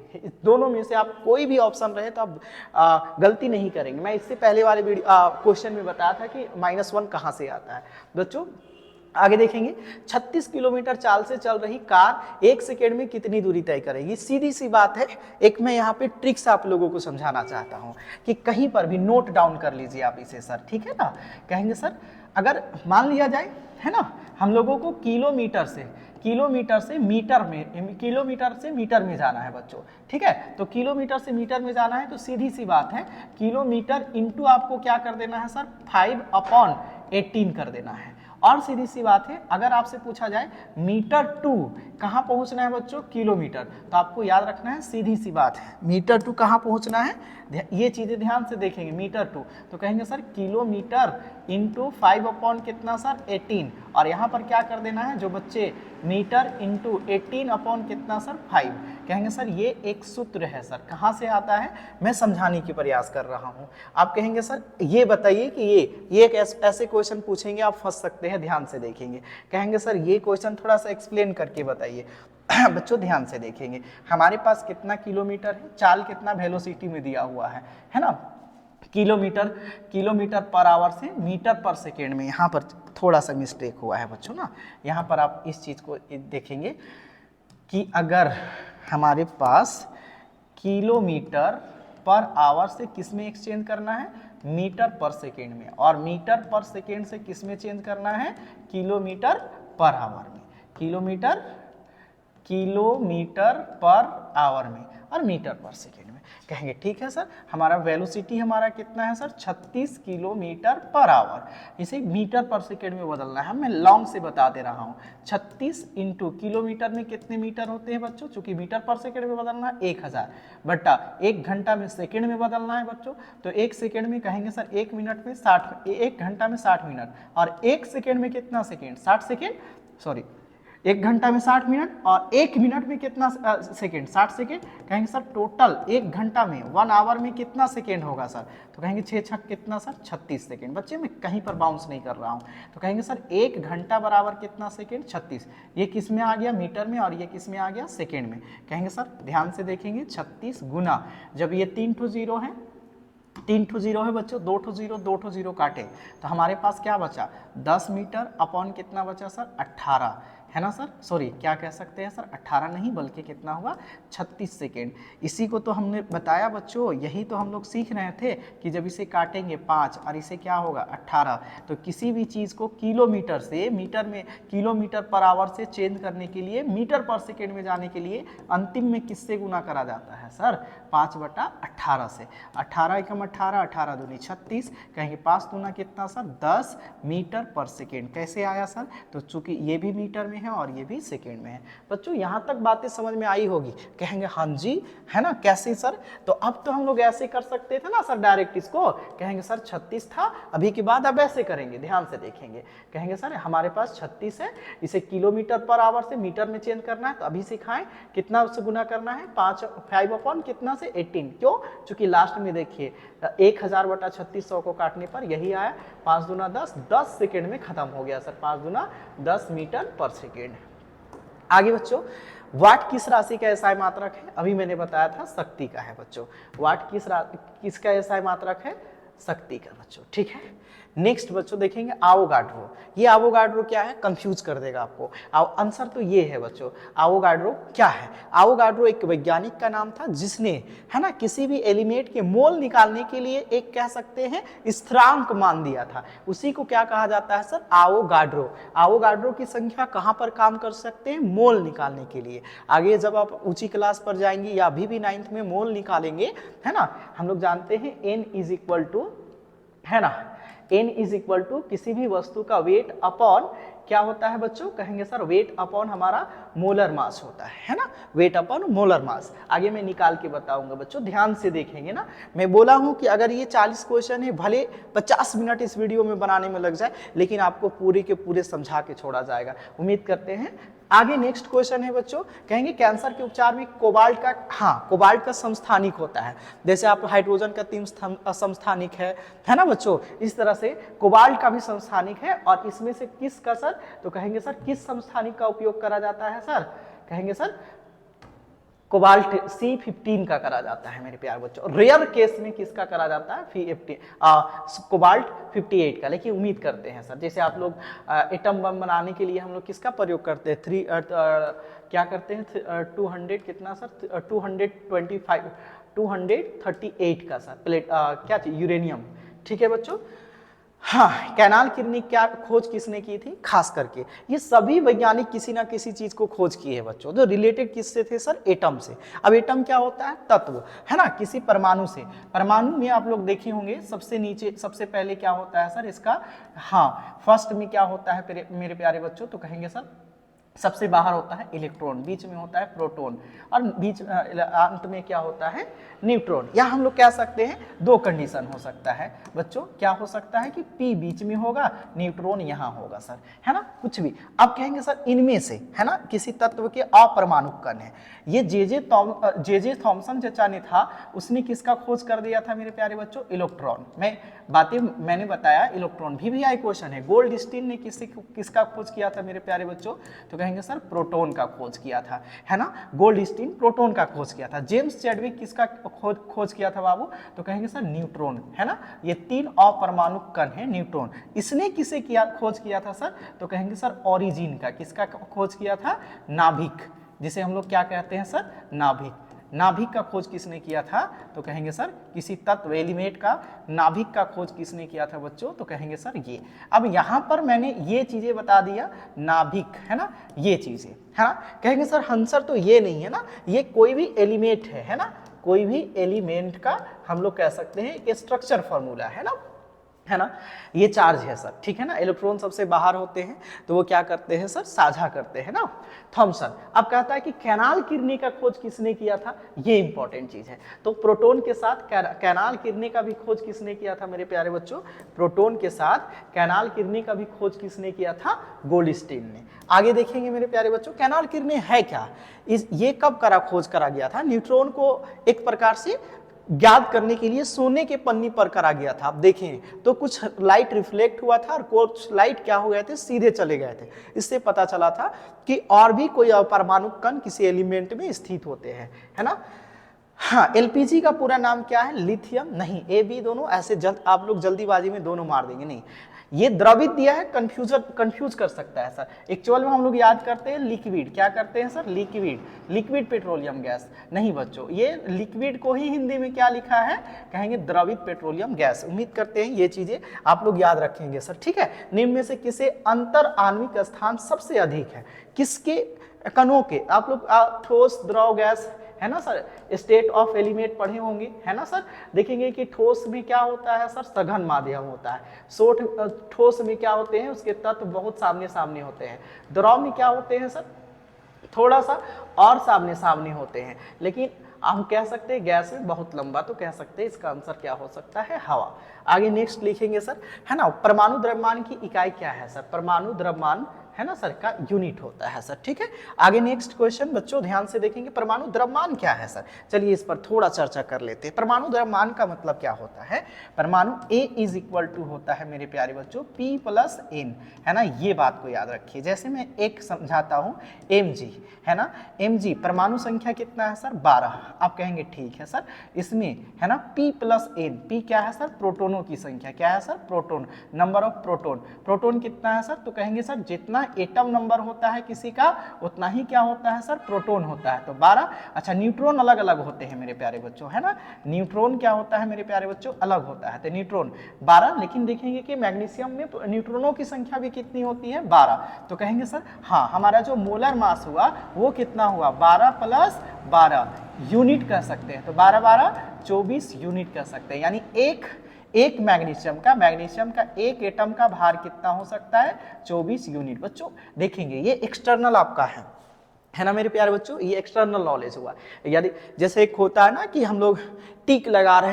Speaker 1: दोनों में से आप कोई भी ऑप्शन रहे तो आप गलती नहीं करेंगे। मैं इससे पहले वाले वीडियो क्वेश्चन में बताया था कि -1 कहाँ से आता है बच्चों। आगे देखेंगे 36 किलोमीटर चाल से चल रही कार 1 सेकेंड में कितनी दूरी तय करेगी? सीधी सी बात है। एक मैं यहाँ पे ट्रिक्स आप लोगों को समझाना चाहता हूँ कि कहीं पर भी नोट डाउन कर लीजिए आप इसे सर, ठीक है ना? कहेंगे सर अगर मान लिया जाए, है ना, हम लोगों को किलोमीटर से मीटर में जाना है बच्चों, ठीक है? तो किलोमीटर से मीटर में जाना है तो सीधी सी बात है, किलोमीटर इंटू आपको क्या कर देना है सर? 5/18 कर देना है। और सीधी सी बात है, अगर आपसे पूछा जाए मीटर टू कहाँ पहुंचना है बच्चों? किलोमीटर, तो आपको याद रखना है, सीधी सी बात है, मीटर टू कहाँ पहुंचना है? ये चीजें ध्यान से देखेंगे। मीटर टू तो कहेंगे सर किलोमीटर इंटू 5 कितना सर? 18। और यहाँ पर क्या कर देना है जो बच्चे? मीटर इंटू 18 कितना सर? 5। कहेंगे सर ये एक सूत्र है सर, कहाँ से आता है? मैं समझाने की प्रयास कर रहा हूँ। आप कहेंगे सर ये बताइए कि ये एक ऐसे क्वेश्चन पूछेंगे आप फंस सकते हैं, ध्यान से देखेंगे। कहेंगे सर ये क्वेश्चन थोड़ा सा एक्सप्लेन करके बताइए। बच्चों ध्यान से देखेंगे, हमारे पास कितना किलोमीटर है? चाल कितना वेलोसिटी में दिया हुआ है ना? किलोमीटर पर आवर से मीटर पर सेकेंड में। यहाँ पर थोड़ा सा मिस्टेक हुआ है बच्चों ना, यहाँ पर आप इस चीज को देखेंगे कि अगर हमारे पास किलोमीटर पर आवर से किस में एक्सचेंज करना है? मीटर पर सेकेंड में। और मीटर पर सेकेंड से किस में चेंज करना है? किलोमीटर पर आवर में। किलोमीटर पर आवर में और मीटर पर सेकेंड में। कहेंगे ठीक है सर, हमारा वेलोसिटी हमारा कितना है सर? 36 kilometre per hour. इसे मीटर पर सेकेंड में बदलना है, मैं लॉन्ग से बता दे रहा हूँ। 36 इंटू किलोमीटर में कितने मीटर होते हैं बच्चों? चूंकि मीटर पर सेकेंड में बदलना है 1000 बट्टा 1 घंटा में सेकेंड में बदलना है बच्चों। तो 1 सेकेंड में कहेंगे सर 1 मिनट में 60, 1 घंटा में 60 मिनट, और 1 सेकेंड में कितना सेकेंड? 60 सेकेंड, सॉरी 1 घंटा में 60 मिनट और 1 मिनट में कितना सेकेंड, 60 सेकेंड। कहेंगे सर टोटल 1 घंटा में 1 आवर में कितना सेकेंड होगा सर, तो कहेंगे 6 छक कितना सर 36 सेकेंड। बच्चे मैं कहीं पर बाउंस नहीं कर रहा हूँ, तो कहेंगे सर 1 घंटा बराबर कितना सेकेंड 36। ये किस में आ गया मीटर में और ये किस में आ गया सेकेंड में। कहेंगे सर ध्यान से देखेंगे 36 गुना, जब ये 3 ठो जीरो है, 3 ठो जीरो है बच्चों, 2 ठो जीरो 2 ठो जीरो काटे तो हमारे पास क्या बचा 10 मीटर अपॉन कितना बचा सर 18 है ना सर, सॉरी क्या कह सकते हैं सर 18 नहीं बल्कि कितना हुआ 36 सेकेंड। इसी को तो हमने बताया बच्चों, यही तो हम लोग सीख रहे थे कि जब इसे काटेंगे 5 और इसे क्या होगा 18, तो किसी भी चीज़ को किलोमीटर से मीटर में, किलोमीटर पर आवर से चेंज करने के लिए मीटर पर सेकेंड में जाने के लिए अंतिम में किससे गुना करा जाता है सर 5/18 से। 18 एकम 18, 18 दूनी 36, कहेंगे 5 दूना कितना सर 10 मीटर पर सेकेंड। कैसे आया सर, तो चूंकि ये भी मीटर में है और ये भी सेकेंड में है। बच्चों यहाँ तक बातें समझ में आई होगी, कहेंगे हाँ जी है ना, कैसे सर, तो अब तो हम लोग ऐसे कर सकते थे ना सर डायरेक्ट इसको, कहेंगे सर 36 था अभी के बाद अब ऐसे करेंगे, ध्यान से देखेंगे। कहेंगे सर हमारे पास 36 है, इसे किलोमीटर पर आवर से मीटर में चेंज करना है, तो अभी सिखाएं कितना उससे गुना करना है 5 अपॉन कितना से 18। क्यों, चूंकि लास्ट में देखिए 1000/3600 को काटने पर यही आया 5 दूना 10, 10 सेकेंड में खत्म हो गया सर, 5 दूना 10 मीटर पर सेकेंड। आगे बच्चों वाट किस राशि का एसआई मात्रक है, अभी मैंने बताया था शक्ति का है बच्चों। वाट किसका एसआई मात्रक है, शक्ति का बच्चों, ठीक है। नेक्स्ट बच्चों देखेंगे आवोगाड्रो। ये आवोगाड्रो क्या है, कंफ्यूज कर देगा आपको। आंसर तो ये है बच्चों, आवोगाड्रो क्या है। आवोगाड्रो एक वैज्ञानिक का नाम था जिसने है ना किसी भी एलिमेंट के मोल निकालने के लिए एक कह सकते हैं स्थिरांक मान दिया था, उसी को क्या कहा जाता है सर आवोगाड्रो। आवोगाड्रो की संख्या कहाँ पर काम कर सकते हैं, मोल निकालने के लिए। आगे जब आप ऊंची क्लास पर जाएंगे या अभी भी 9th में मोल निकालेंगे है ना, हम लोग जानते हैं n इज इक्वल टू है ना, n इज इक्वल टू किसी भी वस्तु का वेट अपॉन क्या होता है बच्चों, कहेंगे सर वेट अपॉन हमारा मोलर मास होता है ना, वेट अपॉन मोलर मास। आगे मैं निकाल के बताऊंगा बच्चों, ध्यान से देखेंगे ना। मैं बोला हूं कि अगर ये 40 क्वेश्चन है, भले 50 मिनट इस वीडियो में बनाने में लग जाए, लेकिन आपको पूरे के पूरे समझा के छोड़ा जाएगा, उम्मीद करते हैं। आगे नेक्स्ट क्वेश्चन है बच्चों, कहेंगे कैंसर के उपचार में कोबाल्ट का, हाँ कोबाल्ट का समस्थानिक होता है, जैसे आप हाइड्रोजन का 3 समस्थानिक है ना बच्चों, इस तरह से कोबाल्ट का भी समस्थानिक है। और इसमें से किसका सर, तो कहेंगे सर किस समस्थानिक का उपयोग करा जाता है सर, कहेंगे सर कोबाल्ट C15 का करा जाता है मेरे प्यारे बच्चों। रेयर केस में किसका करा जाता है कोबाल्ट 58 का, लेकिन उम्मीद करते हैं सर, जैसे आप लोग एटम बम बनाने के लिए हम लोग किसका प्रयोग करते हैं, क्या करते हैं 200 कितना सर 238 का सर प्लेट क्या चीज यूरेनियम, ठीक है बच्चों। हाँ कैनाल किरणिक क्या खोज किसने की थी, खास करके ये सभी वैज्ञानिक किसी ना किसी चीज को खोज की है बच्चों, जो रिलेटेड किससे थे सर, एटम से। अब एटम क्या होता है, तत्व है ना, किसी परमाणु से। परमाणु में आप लोग देखे होंगे सबसे नीचे सबसे पहले क्या होता है सर इसका, हाँ फर्स्ट में क्या होता है मेरे प्यारे बच्चों, तो कहेंगे सर सबसे बाहर होता है इलेक्ट्रॉन, बीच में होता है प्रोटॉन और बीच अंत में क्या होता है न्यूट्रॉन। या हम लोग कह सकते हैं 2 कंडीशन हो सकता है बच्चों, क्या हो सकता है कि P बीच में होगा, न्यूट्रॉन यहाँ होगा सर, है ना कुछ भी। अब कहेंगे सर इनमें से है ना किसी तत्व के अपरमाणु कण है, ये जे थॉमसन चचा ने था, उसने किसका खोज कर दिया था मेरे प्यारे बच्चों, इलेक्ट्रॉन। मैंने बताया इलेक्ट्रॉन भी आई क्वेश्चन है। गोल्डस्टीन ने किसका खोज किया था मेरे प्यारे बच्चों, तो कहेंगे सर प्रोटॉन का खोज किया था, है ना, गोल्डस्टीन प्रोटॉन का खोज किया था। जेम्स चैडविक किसका खोज किया था बाबू, तो कहेंगे सर न्यूट्रॉन, है ना, ये 3 अपरमाणु कण है न्यूट्रॉन। इसने किसे खोज किया था सर, तो कहेंगे सर ओरिजिन का, किसका खोज किया था, नाभिक, जिसे हम लोग क्या कहते हैं सर, नाभिक। नाभिक का खोज किसने किया था, तो कहेंगे सर किसी तत्व एलिमेंट का नाभिक का खोज किसने किया था बच्चों, तो कहेंगे सर ये। अब यहाँ पर मैंने ये चीजें बता दिया, नाभिक है ना, ये चीजें है ना। कहेंगे सर आंसर तो ये नहीं है ना, ये कोई भी एलिमेंट है ना, कोई भी एलिमेंट का हम लोग कह सकते हैं एक स्ट्रक्चर फॉर्मूला है ना, है ना, ये चार्ज है सर, ठीक है ना। इलेक्ट्रॉन सबसे बाहर होते हैं तो वो क्या करते हैं सर, साझा करते हैं ना। थॉमसन अब कहता है कि कैनाल किरणें का खोज किसने किया था, ये इंपॉर्टेंट चीज है। तो प्रोटॉन के साथ कैनाल किरणें का भी खोज किसने किया था मेरे प्यारे बच्चों, प्रोटॉन के साथ कैनाल किरणें का भी खोज किसने किया था, गोल्डस्टीन ने। आगे देखेंगे मेरे प्यारे बच्चों, कैनाल किरणें है क्या, ये कब खोज करा गया था, न्यूट्रॉन को एक प्रकार से ज्ञात करने के लिए सोने के पन्नी पर करा गया था। आप देखें तो कुछ लाइट रिफ्लेक्ट हुआ था और कुछ लाइट क्या हो गए थे, सीधे चले गए थे। इससे पता चला था कि और भी कोई परमाणु कण किसी एलिमेंट में स्थित होते हैं, है ना। हाँ, एलपीजी का पूरा नाम क्या है, लिथियम नहीं, ए बी दोनों ऐसे आप लोग जल्दीबाजी में दोनों मार देंगे, नहीं, ये द्रवित दिया है, कंफ्यूज कर सकता है सर। एक्चुअल में हम लोग याद करते हैं लिक्विड, क्या करते हैं सर, लिक्विड पेट्रोलियम गैस, नहीं बच्चों, ये लिक्विड को ही हिंदी में क्या लिखा है, कहेंगे द्रवित पेट्रोलियम गैस। उम्मीद करते हैं ये चीजें आप लोग याद रखेंगे सर, ठीक है। निम्न में से किसे अंतर आणविक स्थान सबसे अधिक है, किसके कणों के, आप लोग ठोस द्रव गैस, है ना सर, स्टेट ऑफ एलिमेंट पढ़े होंगे, है ना सर। देखेंगे कि ठोस में क्या होता है सर, सघन माध्यम होता है। ठोस में क्या होते हैं, उसके तत्व बहुत सामने सामने होते हैं। द्रव में क्या होते हैं सर, थोड़ा सा और सामने सामने होते हैं। लेकिन हम कह सकते हैं गैस में बहुत लंबा, तो कह सकते हैं इसका आंसर क्या हो सकता है, हवा। आगे नेक्स्ट लिखेंगे सर, है ना, परमाणु द्रव्यमान की इकाई क्या है सर, परमाणु द्रव्यमान, है ना सर, का यूनिट होता है सर, ठीक है। आगे नेक्स्ट क्वेश्चन बच्चों ध्यान से देखेंगे, परमाणु द्रव्यमान क्या है सर, चलिए इस पर थोड़ा चर्चा कर लेते हैं। परमाणु द्रव्यमान का मतलब क्या होता है, परमाणु A इज इक्वल टू होता है मेरे प्यारे बच्चों P प्लस N, है ना, ये बात को याद रखिए। जैसे मैं एक समझाता हूँ, Mg, है ना, Mg परमाणु संख्या कितना है सर, 12। आप कहेंगे ठीक है सर, इसमें है ना P प्लस N, P क्या है सर, प्रोटोनों की संख्या, क्या है sir, proton, number of proton, proton कितना है सर, तो कहेंगे सर जितना एटम नंबर होता है किसी का उतना ही क्या होता है सर, प्रोटोन होता है, तो 12। अच्छा, न्यूट्रॉन अलग अलग होते हैं मेरे प्यारे बच्चों, है ना, न्यूट्रॉन क्या होता है मेरे प्यारे बच्चों, अलग होता है, तो न्यूट्रॉन 12। लेकिन देखेंगे कि मैग्नीशियम में न्यूट्रॉनों की संख्या भी कितनी होती है, 12, तो कहेंगे सर हाँ, हमारा जो मोलर मास हुआ वो कितना हुआ, 12 प्लस 12 यूनिट कह सकते हैं, तो 12 12 24 यूनिट कह सकते हैं। यानी एक मैग्नीशियम का एक एटम का भार कितना हो सकता है, 24 यूनिट। बच्चों देखेंगे ये एक्सटर्नल आपका है ना मेरे प्यारे बच्चों, ये एक्सटर्नल नॉलेज हुआ। यदि जैसे एक होता है ना कि हम लोग टिक लगा रहे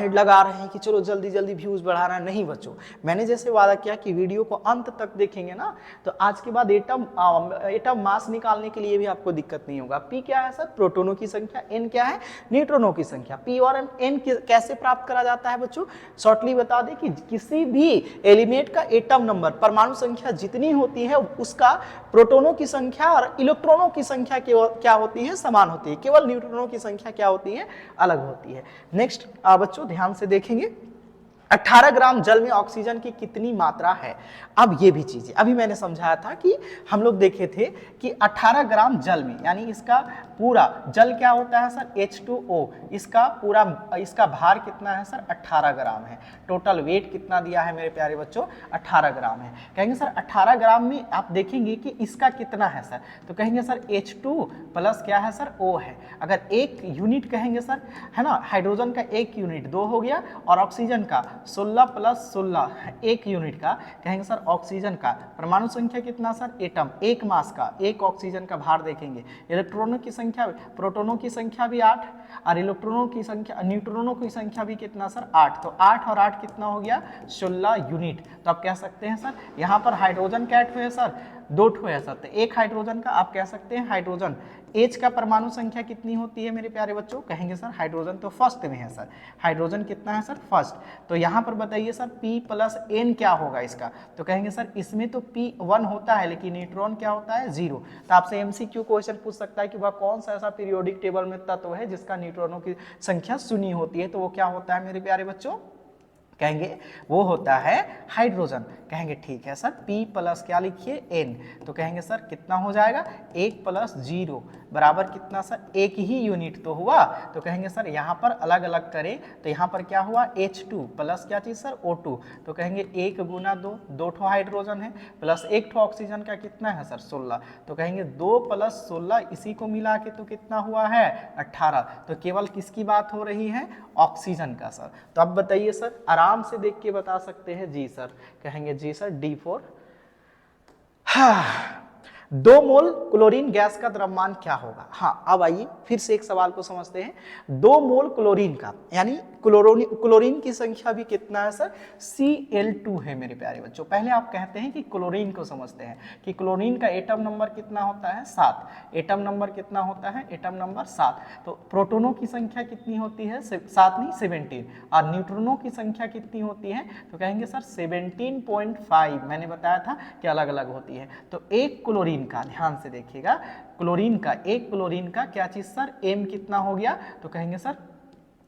Speaker 1: हैं कि चलो जल्दी जल्दी व्यूज बढ़ा रहे हैं, नहीं बच्चों, मैंने जैसे वादा किया कि वीडियो को अंत तक देखेंगे ना, तो आज के बाद एटम मास निकालने के लिए भी आपको दिक्कत नहीं होगा। पी क्या है सर, प्रोटोनों की संख्या, एन क्या है, न्यूट्रॉनों की संख्या। पी और एन कैसे प्राप्त करा जाता है बच्चों, शॉर्टली बता दें कि किसी भी एलिमेंट का एटम नंबर, परमाणु संख्या जितनी होती है उसका प्रोटोनों की संख्या और इलेक्ट्रॉनों की संख्या क्या होती है, समान होती है, केवल न्यूट्रॉनों की संख्या क्या होती है, अलग होती है। नेक्स्ट बच्चों ध्यान से देखेंगे, 18 ग्राम जल में ऑक्सीजन की कितनी मात्रा है। अब ये भी चीजें अभी मैंने समझाया था कि हम लोग देखे थे कि 18 ग्राम जल में, यानी इसका पूरा जल क्या होता है सर, H2O, इसका भार कितना है सर, 18 ग्राम है। टोटल वेट कितना दिया है मेरे प्यारे बच्चों, 18 ग्राम है। कहेंगे सर 18 ग्राम में आप देखेंगे कि इसका कितना है सर, तो कहेंगे सर H2 प्लस क्या है सर, O है। अगर एक यूनिट कहेंगे सर, है ना, हाइड्रोजन का एक यूनिट 2 हो गया, और ऑक्सीजन का 16 प्लस 16 एक यूनिट का, कहेंगे सर ऑक्सीजन का परमाणु संख्या कितना सर, एटम, एक मास का, एक ऑक्सीजन का भार देखेंगे। इलेक्ट्रॉनों की संख्या, प्रोटोनों की संख्या भी 8, और इलेक्ट्रॉनों की संख्या, न्यूट्रॉनों की संख्या भी कितना सर, 8, तो 8 और 8 कितना हो गया, 16 यूनिट। तो आप कह सकते हैं सर यहाँ पर हाइड्रोजन क्या है सर, 2 ठो है सर, तो एक हाइड्रोजन का आप कह सकते हैं हाइड्रोजन। H का परमाणु संख्या कितनी होती है मेरे प्यारे बच्चों, कहेंगे सर हाइड्रोजन तो फर्स्ट में है सर, हाइड्रोजन कितना है सर, फर्स्ट। तो यहाँ पर बताइए सर P प्लस N क्या होगा इसका, तो कहेंगे सर इसमें तो P1 होता है, लेकिन न्यूट्रॉन क्या होता है, 0। तो आपसे MCQ क्वेश्चन पूछ सकता है कि वह कौन सा ऐसा पीरियोडिक टेबल में तत्व है जिसका न्यूट्रॉनों की संख्या 0 होती है, तो वो क्या होता है मेरे प्यारे बच्चों, कहेंगे वो होता है हाइड्रोजन। कहेंगे ठीक है सर, P प्लस क्या लिखिए, N, तो कहेंगे सर कितना हो जाएगा, 1 प्लस 0 बराबर कितना सर, एक ही यूनिट तो हुआ। तो कहेंगे सर यहाँ पर अलग अलग करें तो यहाँ पर क्या हुआ, H2 प्लस क्या चीज़ सर, O2, तो कहेंगे 1 गुना 2, 2 ठो हाइड्रोजन है, प्लस 1 ठो ऑक्सीजन का कितना है सर, 16, तो कहेंगे 2 प्लस 16 इसी को मिला के तो कितना हुआ है, 18। तो केवल किसकी बात हो रही है, ऑक्सीजन का सर। तो अब बताइए सर, आराम आराम से देख के बता सकते हैं। जी सर, कहेंगे जी सर D4। हाँ, 2 मोल क्लोरीन गैस का द्रव्यमान क्या होगा। हाँ, अब आइए फिर से एक सवाल को समझते हैं। 2 मोल क्लोरीन का यानी क्लोरीन की संख्या भी कितना है सर, Cl2 है मेरे प्यारे बच्चों। पहले आप कहते हैं कि क्लोरीन को समझते हैं कि क्लोरीन का एटम नंबर कितना होता है, 7। एटम नंबर कितना होता है, एटम नंबर 7। तो प्रोटोनों की संख्या कितनी होती है, 7 नहीं 17। और न्यूट्रॉनों की संख्या कितनी होती है, तो कहेंगे सर 17.5। मैंने बताया था कि अलग अलग होती है। तो एक क्लोरीन का, ध्यान से देखिएगा, क्लोरीन का, एक क्लोरीन का क्या चीज सर, m कितना हो गया, तो कहेंगे सर,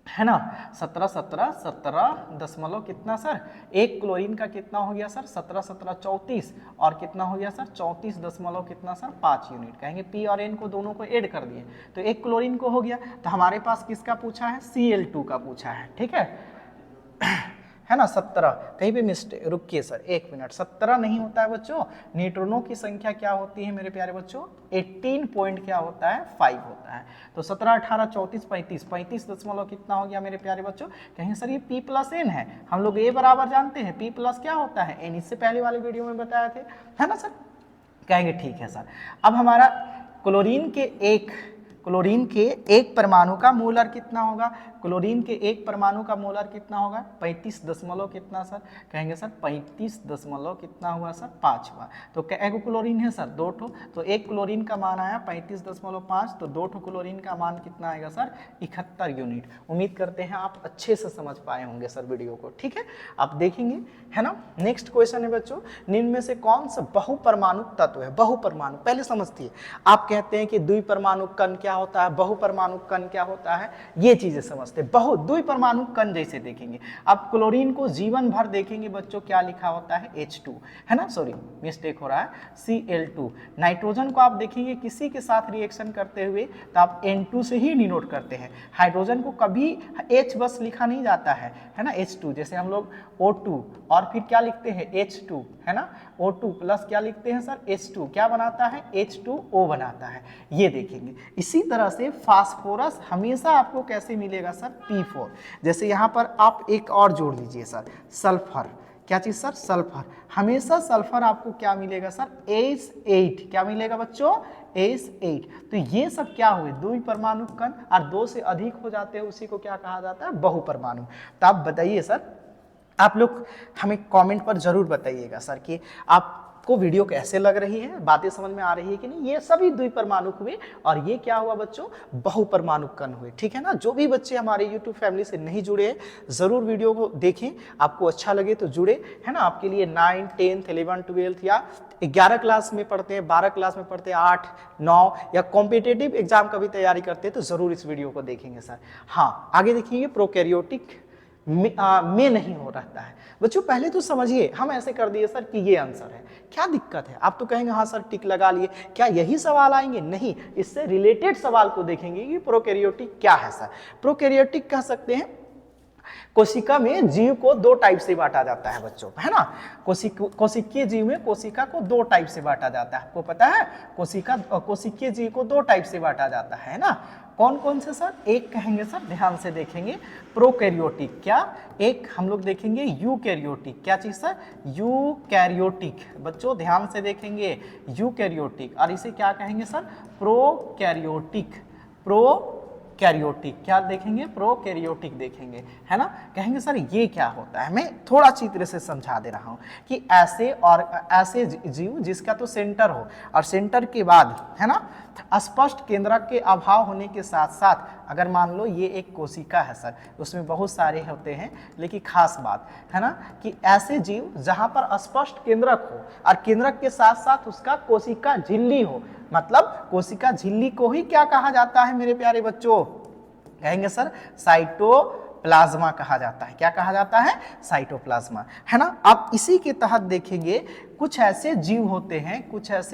Speaker 1: है ना, 17 दशमलव कितना सर, एक क्लोरीन का कितना हो गया सर, 17 34, और कितना हो गया सर, 34 दशमलव कितना सर, 5 यूनिट। कहेंगे P और N को दोनों को ऐड कर दिए तो एक क्लोरीन को हो गया। तो हमारे पास किसका पूछा है, Cl2 का पूछा है, ठीक है ना। 17, कहीं पे मिस्टेक, रुकिए सर 1 मिनट, 17 नहीं होता है बच्चों। न्यूट्रॉनों की संख्या क्या होती है मेरे प्यारे बच्चों, 18 पॉइंट क्या होता है, 5 होता है। तो 17 18 34 35, 35 दशमलव कितना हो गया मेरे प्यारे बच्चों। कहें सर ये P + N है, हम लोग A बराबर जानते हैं, P प्लस क्या होता है, N। इससे पहले वाले वीडियो में बताया थे, है ना सर। कहेंगे ठीक है सर। अब हमारा क्लोरीन के एक परमाणु का मोलर कितना होगा, क्लोरीन के एक परमाणु का मोलर कितना होगा, 35 दशमलव कितना सर, कहेंगे सर 35 दशमलव कितना हुआ सर, 5 हुआ। तो एगो क्लोरीन है सर, 2 ठो, तो एक क्लोरीन का मान आया 35.5, तो 2 ठो क्लोरीन का मान कितना आएगा सर, 71 यूनिट। उम्मीद करते हैं आप अच्छे से समझ पाए होंगे सर वीडियो को, ठीक है। आप देखेंगे, है ना। नेक्स्ट क्वेश्चन है बच्चों, निम्न में से कौन सा बहुपरमाणु तत्व है। बहुपरमाणु पहले समझती है, आप कहते हैं कि द्विपरमाणु कण क्या होता है, बहुपरमाणु कण क्या होता है, ये चीजें समझते हैं। द्विपरमाणु कण जैसे देखेंगे, अब क्लोरीन को जीवन भर देखेंगे बच्चों, क्या लिखा होता है, H2, है ना, सॉरी मिस्टेक हो रहा है, Cl2। नाइट्रोजन को आप देखेंगे किसी के साथ रिएक्शन करते हुए तो आप N2 से ही डिनोट करते हैं। हाइड्रोजन को कभी H बस लिखा नहीं जाता है ना, H2। जैसे हम लोग O2 और फिर क्या लिखते हैं, H2, है ना, O2 प्लस क्या लिखते हैं सर, H2, क्या बनाता है, H2O बनाता है, ये देखेंगे। इसी तरह से फास्फोरस हमेशा आपको कैसे मिलेगा सर, P4। जैसे यहाँ पर आप एक और जोड़ लीजिए सर, सल्फर, क्या चीज सर, सल्फर। हमेशा सल्फर आपको क्या मिलेगा सर, S8, क्या मिलेगा बच्चों, S8। तो ये सब क्या हुए, द्विपरमाणु कण, और 2 से अधिक हो जाते हैं उसी को क्या कहा जाता है, बहुपरमाणु। तो आप बताइए सर, आप लोग हमें कमेंट पर जरूर बताइएगा सर कि आपको वीडियो कैसे लग रही है, बातें समझ में आ रही है कि नहीं। ये सभी द्विपरमाणु हुए और ये क्या हुआ बच्चों, बहुपरमाणु कण हुए, ठीक है ना। जो भी बच्चे हमारे YouTube फैमिली से नहीं जुड़े हैं, जरूर वीडियो को देखें, आपको अच्छा लगे तो जुड़े, है ना। आपके लिए 9, 10, 11, 12 या 11 क्लास में पढ़ते हैं, 12 क्लास में पढ़ते हैं, 8, 9 या कॉम्पिटिटिव एग्जाम का भी तैयारी करते हैं तो जरूर इस वीडियो को देखेंगे सर। हाँ, आगे देखिए, प्रोकैरियोटिक में नहीं हो रहता है बच्चों। पहले तो समझिए, हम ऐसे कर दिए सर कि ये आंसर है, क्या दिक्कत है। आप तो कहेंगे हाँ सर टिक लगा लिए, क्या यही सवाल आएंगे, नहीं, इससे रिलेटेड सवाल को देखेंगे कि प्रोकैरियोटिक क्या है सर। प्रोकैरियोटिक कह सकते हैं, कोशिका में जीव को 2 टाइप से बांटा जाता है बच्चों, है ना। कोशिकीय जीव में कोशिका को 2 टाइप से बांटा जाता है, आपको पता है, कोशिकीय जीव को 2 टाइप से बांटा जाता है ना। कौन कौन से सर, एक कहेंगे सर, ध्यान से देखेंगे, प्रोकैरियोटिक, क्या, एक हम लोग देखेंगे यूकैरियोटिक, क्या चीज सर, यूकैरियोटिक। बच्चों ध्यान से देखेंगे, यूकैरियोटिक, और इसे क्या कहेंगे सर, प्रोकैरियोटिक। प्रोकैरियोटिक क्या देखेंगे, प्रोकैरियोटिक देखेंगे, है ना। कहेंगे सर ये क्या होता है, मैं थोड़ा चित्र से समझा दे रहा हूं कि ऐसे जीव जिसका तो सेंटर हो और सेंटर के बाद, है ना, स्पष्ट केंद्रक के अभाव होने के साथ साथ, अगर मान लो ये एक कोशिका है सर, उसमें बहुत सारे होते हैं, लेकिन खास बात है ना कि ऐसे जीव जहां पर स्पष्ट केंद्रक हो और केंद्रक के साथ साथ उसका कोशिका झिल्ली हो, मतलब कोशिका झिल्ली को ही क्या कहा जाता है मेरे प्यारे बच्चों, कहेंगे सर साइटोप्लाज्मा कहा जाता है। क्या कहा जाता है, साइटोप्लाज्मा, है ना। आप इसी के तहत देखेंगे कुछ ऐसे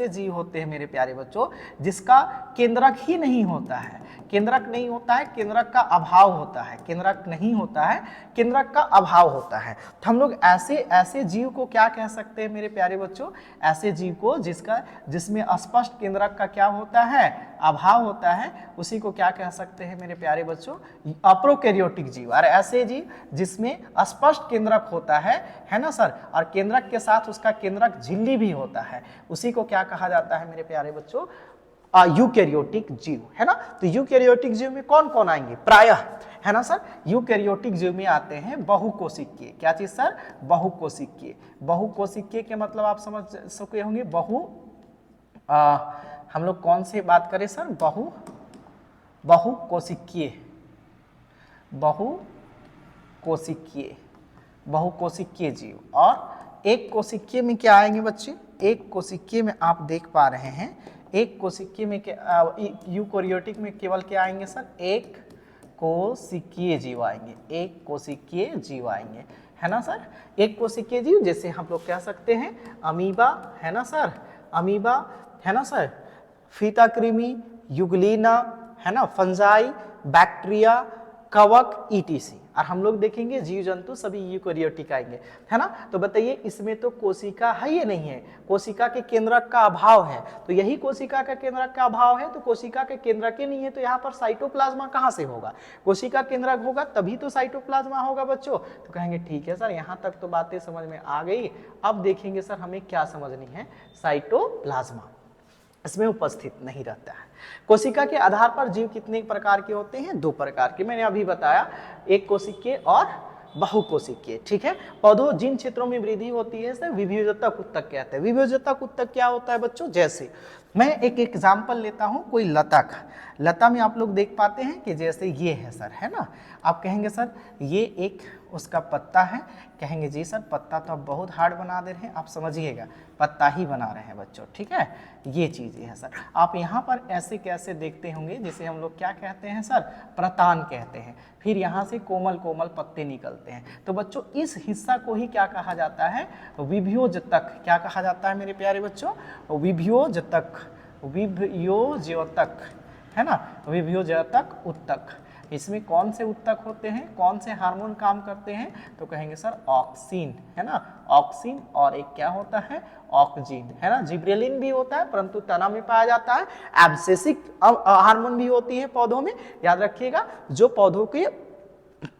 Speaker 1: जीव होते हैं मेरे प्यारे बच्चों, जिसका केंद्रक ही नहीं होता है, केंद्रक नहीं होता है, केंद्रक का अभाव होता है, केंद्रक नहीं होता है, केंद्रक का अभाव होता है। तो हम लोग ऐसे जीव को क्या कह सकते हैं मेरे प्यारे बच्चों? ऐसे जीव को जिसमें स्पष्ट केंद्रक का क्या होता है? अभाव होता है, उसी को क्या कह सकते हैं मेरे प्यारे बच्चों? अप्रोकैरियोटिक जीव। और ऐसे जीव जिसमें स्पष्ट केंद्रक होता है ना सर, और केंद्रक के साथ उसका केंद्रक झिल्ली भी होता है, उसी को क्या कहा जाता है मेरे प्यारे बच्चों? यूकैरियोटिक जीव, है ना। तो यूकैरियोटिक जीव में कौन कौन आएंगे? प्रायः, है ना सर, यूकैरियोटिक जीव में आते हैं बहुकोशिकीय। क्या चीज सर? बहुकोशिकीय। बहुकोशिकीय के मतलब आप समझ सके होंगे, हम लोग कौन से बात करें सर? बहुकोशिकीय, बहुकोशिकीय जीव। और एक कोशिकीय में क्या आएंगे बच्चे? एक कोशिकीय में आप देख पा रहे हैं, एक कोशिकीय में यूकैरियोटिक में केवल क्या आएंगे सर? एक कोशिकीय जीव आएंगे, एक कोशिकीय जीव आएंगे, है ना सर। एक कोशिकीय जीव जैसे हम लोग कह सकते हैं अमीबा, है ना सर, अमीबा, है ना सर, फीताकृमि, युगलीना, है ना, फंजाई, बैक्टीरिया, कवक, ईटीसी। और हम लोग देखेंगे जीव जंतु सभी यूकैरियोटिक आएंगे, है ना। तो बताइए इसमें तो कोशिका है ही नहीं है, कोशिका के केंद्रक का अभाव है। तो यही कोशिका का केंद्रक का अभाव है, तो कोशिका के केंद्रक ही नहीं है, तो यहाँ पर साइटोप्लाज्मा कहाँ से होगा? कोशिका केंद्रक होगा तभी तो साइटोप्लाज्मा होगा बच्चों। तो कहेंगे ठीक है सर, यहाँ तक तो बातें समझ में आ गई। अब देखेंगे सर हमें क्या समझनी है। साइटोप्लाज्मा इसमें उपस्थित नहीं रहता है। कोशिका के आधार पर जीव कितने प्रकार के होते हैं? 2 प्रकार के, मैंने अभी बताया, एक कोशिकीय और बहुकोशिकीय, ठीक है। पौधों जिन क्षेत्रों में वृद्धि होती है सर विभियोजतक ऊतक कहते हैं। विभियोजतक ऊतक क्या होता है बच्चों? जैसे मैं एक एग्जाम्पल लेता हूं, कोई लता का। लता में आप लोग देख पाते हैं कि जैसे ये है सर, है ना। आप कहेंगे सर ये एक उसका पत्ता है, कहेंगे जी सर पत्ता तो आप बहुत हार्ड बना दे रहे हैं, आप समझिएगा पत्ता ही बना रहे हैं बच्चों, ठीक है। ये चीज़ें हैं सर। आप यहाँ पर ऐसे कैसे देखते होंगे, जिसे हम लोग क्या कहते हैं सर? प्रतान कहते हैं। फिर यहाँ से कोमल कोमल पत्ते निकलते हैं। तो बच्चों इस हिस्सा को ही क्या कहा जाता है? विभियोजतक। क्या कहा जाता है मेरे प्यारे बच्चों? विभियोजतक, विभियोजतक, है ना, विभियोजतक ऊतक। इसमें कौन से ऊतक होते हैं, कौन से हार्मोन काम करते हैं? तो कहेंगे सर ऑक्सिन, है ना, ऑक्सिन, और एक क्या होता है? ऑक्जिन, है ना। जिब्रेलिन भी होता है परंतु तना में पाया जाता है। एब्सेसिक हार्मोन भी होती है पौधों में, याद रखिएगा। जो पौधों के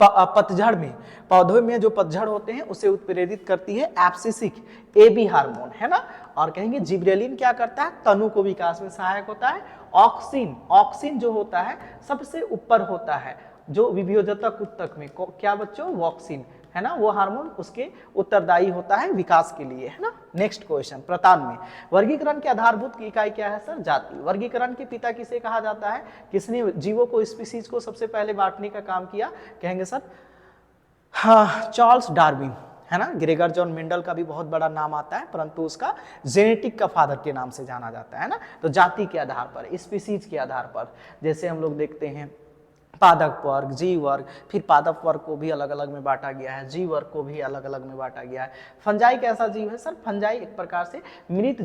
Speaker 1: पतझड़ में, पौधों में जो पतझड़ होते हैं उसे उत्प्रेरित करती है एब्सिसिक एबी हार्मोन, है ना। और कहेंगे जिब्रेलिन क्या करता है? तनु को विकास में सहायक होता है। ऑक्सिन, ऑक्सिन जो होता है सबसे ऊपर होता है, जो विभियोजतक ऊतक में क्या बच्चों? वॉक्सिन, है ना, वो हार्मोन उसके उत्तरदायी होता है विकास के लिए, है ना। नेक्स्ट क्वेश्चन, प्रतान में वर्गीकरण के आधारभूत इकाई क्या है सर? जाति। वर्गीकरण के पिता किसे कहा जाता है? किसने जीवों को, स्पीसीज को सबसे पहले बांटने का काम किया? कहेंगे सर हाँ, चार्ल्स डार्विन, है ना। ग्रेगर जॉन मेंडल का भी बहुत बड़ा नाम आता है, परंतु उसका जेनेटिक का फादर के नाम से जाना जाता है ना। तो जाति के आधार पर, स्पीसीज के आधार पर, जैसे हम लोग देखते हैं पादप वर्ग, जीव वर्ग, फिर पादप वर्ग को भी अलग अलग में बांटा गया है, जीव वर्ग को भी अलग अलग में बांटा गया है। फंजाई कैसा जीव है सर? फंजाई एक प्रकार से मृत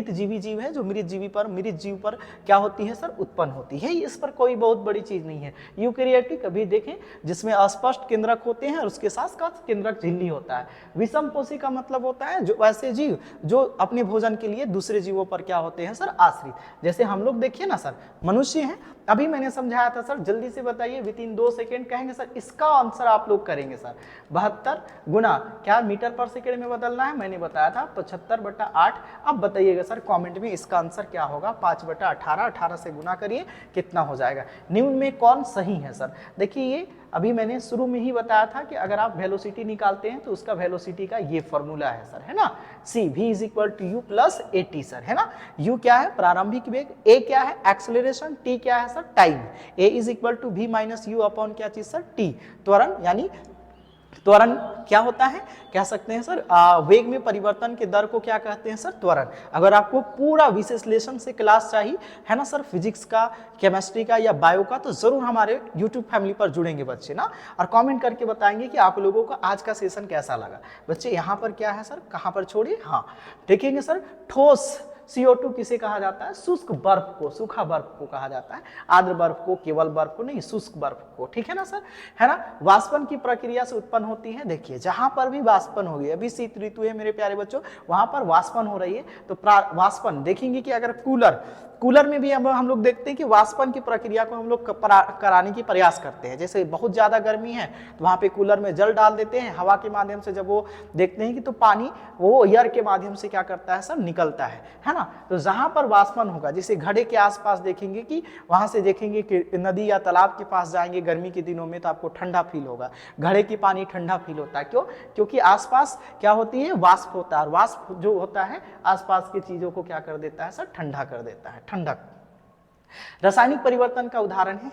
Speaker 1: जीवी जीव है, जो मृत जीव पर क्या होती है सर? उत्पन्न होती है। इस पर कोई बहुत बड़ी चीज नहीं है। यूकैरियोटिक अभी देखें जिसमें अस्पष्ट केंद्रक होते हैं और उसके साथ साथ केंद्रक झिल्ली होता है। विषम पोषी का मतलब होता है जो वैसे जीव जो अपने भोजन के लिए दूसरे जीवों पर क्या होते हैं सर? आश्रित। जैसे हम लोग देखिए ना सर, मनुष्य हैं, अभी मैंने समझाया था सर, जल्दी से बताइए विथिन 2 सेकेंड। कहेंगे सर इसका आंसर आप लोग करेंगे सर 72 गुना क्या मीटर पर सेकेंड में बदलना है? मैंने बताया था 75/8। अब बताइएगा सर कमेंट में इसका आंसर क्या होगा? 5/18, 18 से गुना करिए कितना हो जाएगा? निम्न में कौन सही है सर? देखिए ये अभी मैंने शुरू में ही बताया था कि अगर आप वेलोसिटी निकालते हैं तो उसका वेलोसिटी का ये फॉर्मूला है सर, है ना। c v = u + at sir, है ना। u क्या है? प्रारंभिक वेग, a क्या है? एक्सेलरेशन, t क्या है sir? Time. a = v - u upon क्या चीज सर? t, त्वरण यानी त्वरण क्या होता है, कह सकते हैं सर वेग में परिवर्तन के दर को क्या कहते हैं सर, त्वरण। अगर आपको पूरा विश्लेषण से क्लास चाहिए है ना सर, फिजिक्स का, केमिस्ट्री का या बायो का, तो जरूर हमारे यूट्यूब फैमिली पर जुड़ेंगे बच्चे ना, और कमेंट करके बताएंगे कि आप लोगों को आज का सेशन कैसा लगा। बच्चे यहाँ पर क्या है सर, कहाँ पर छोड़िए, हाँ देखेंगे सर, ठोस CO2 किसे कहा जाता है, शुष्क बर्फ को, सूखा बर्फ को कहा जाता है, आर्द्र बर्फ को, केवल बर्फ को नहीं, शुष्क बर्फ को, ठीक है ना सर, है ना। वाष्पन की प्रक्रिया से उत्पन्न होती है, देखिए जहां पर भी वाष्पन होगी, अभी शीत ऋतु है मेरे प्यारे बच्चों, वहां पर वाष्पन हो रही है, तो वाष्पन देखेंगे कि अगर कूलर में भी हम लोग देखते हैं कि वाष्पन की प्रक्रिया को हम लोग कराने की प्रयास करते हैं। जैसे बहुत ज्यादा गर्मी है तो वहां पे कूलर में जल डाल देते हैं, हवा के माध्यम से जब वो देखते हैं कि तो पानी वो एयर के माध्यम से क्या करता है सर, निकलता है ना। तो जहां पर वाष्पन होगा, जैसे घड़े के आसपास देखेंगे कि वहां से देखेंगे कि नदी या तालाब के पास जाएंगे गर्मी के दिनों में तो आपको ठंडा फील होगा, घड़े की पानी ठंडा फील होता है, क्यों, क्योंकि आसपास क्या होती है, वाष्प होता है, और वाष्प जो होता है आसपास की चीजों को क्या कर देता है सर, ठंडा कर देता है, ठंडक। रासायनिक परिवर्तन का उदाहरण है,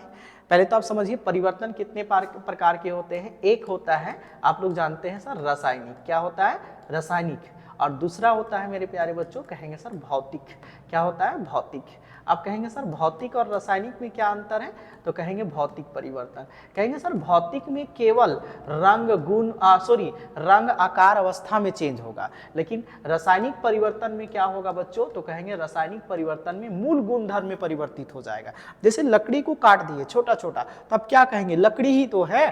Speaker 1: पहले तो आप समझिए परिवर्तन कितने प्रकार के होते हैं। एक होता है, आप लोग जानते हैं सर, रासायनिक, क्या होता है, रासायनिक, और दूसरा होता है मेरे प्यारे बच्चों, कहेंगे सर भौतिक। क्या होता है, भौतिक। आप कहेंगे सर भौतिक और रासायनिक में क्या अंतर है, तो कहेंगे भौतिक परिवर्तन, कहेंगे सर भौतिक में केवल रंग गुण रंग आकार अवस्था में चेंज होगा, लेकिन रासायनिक परिवर्तन में क्या होगा बच्चों, तो कहेंगे रासायनिक परिवर्तन में मूल गुणधर्म में परिवर्तित हो जाएगा। जैसे लकड़ी को काट दिए छोटा छोटा, तो अब क्या कहेंगे, लकड़ी ही तो है,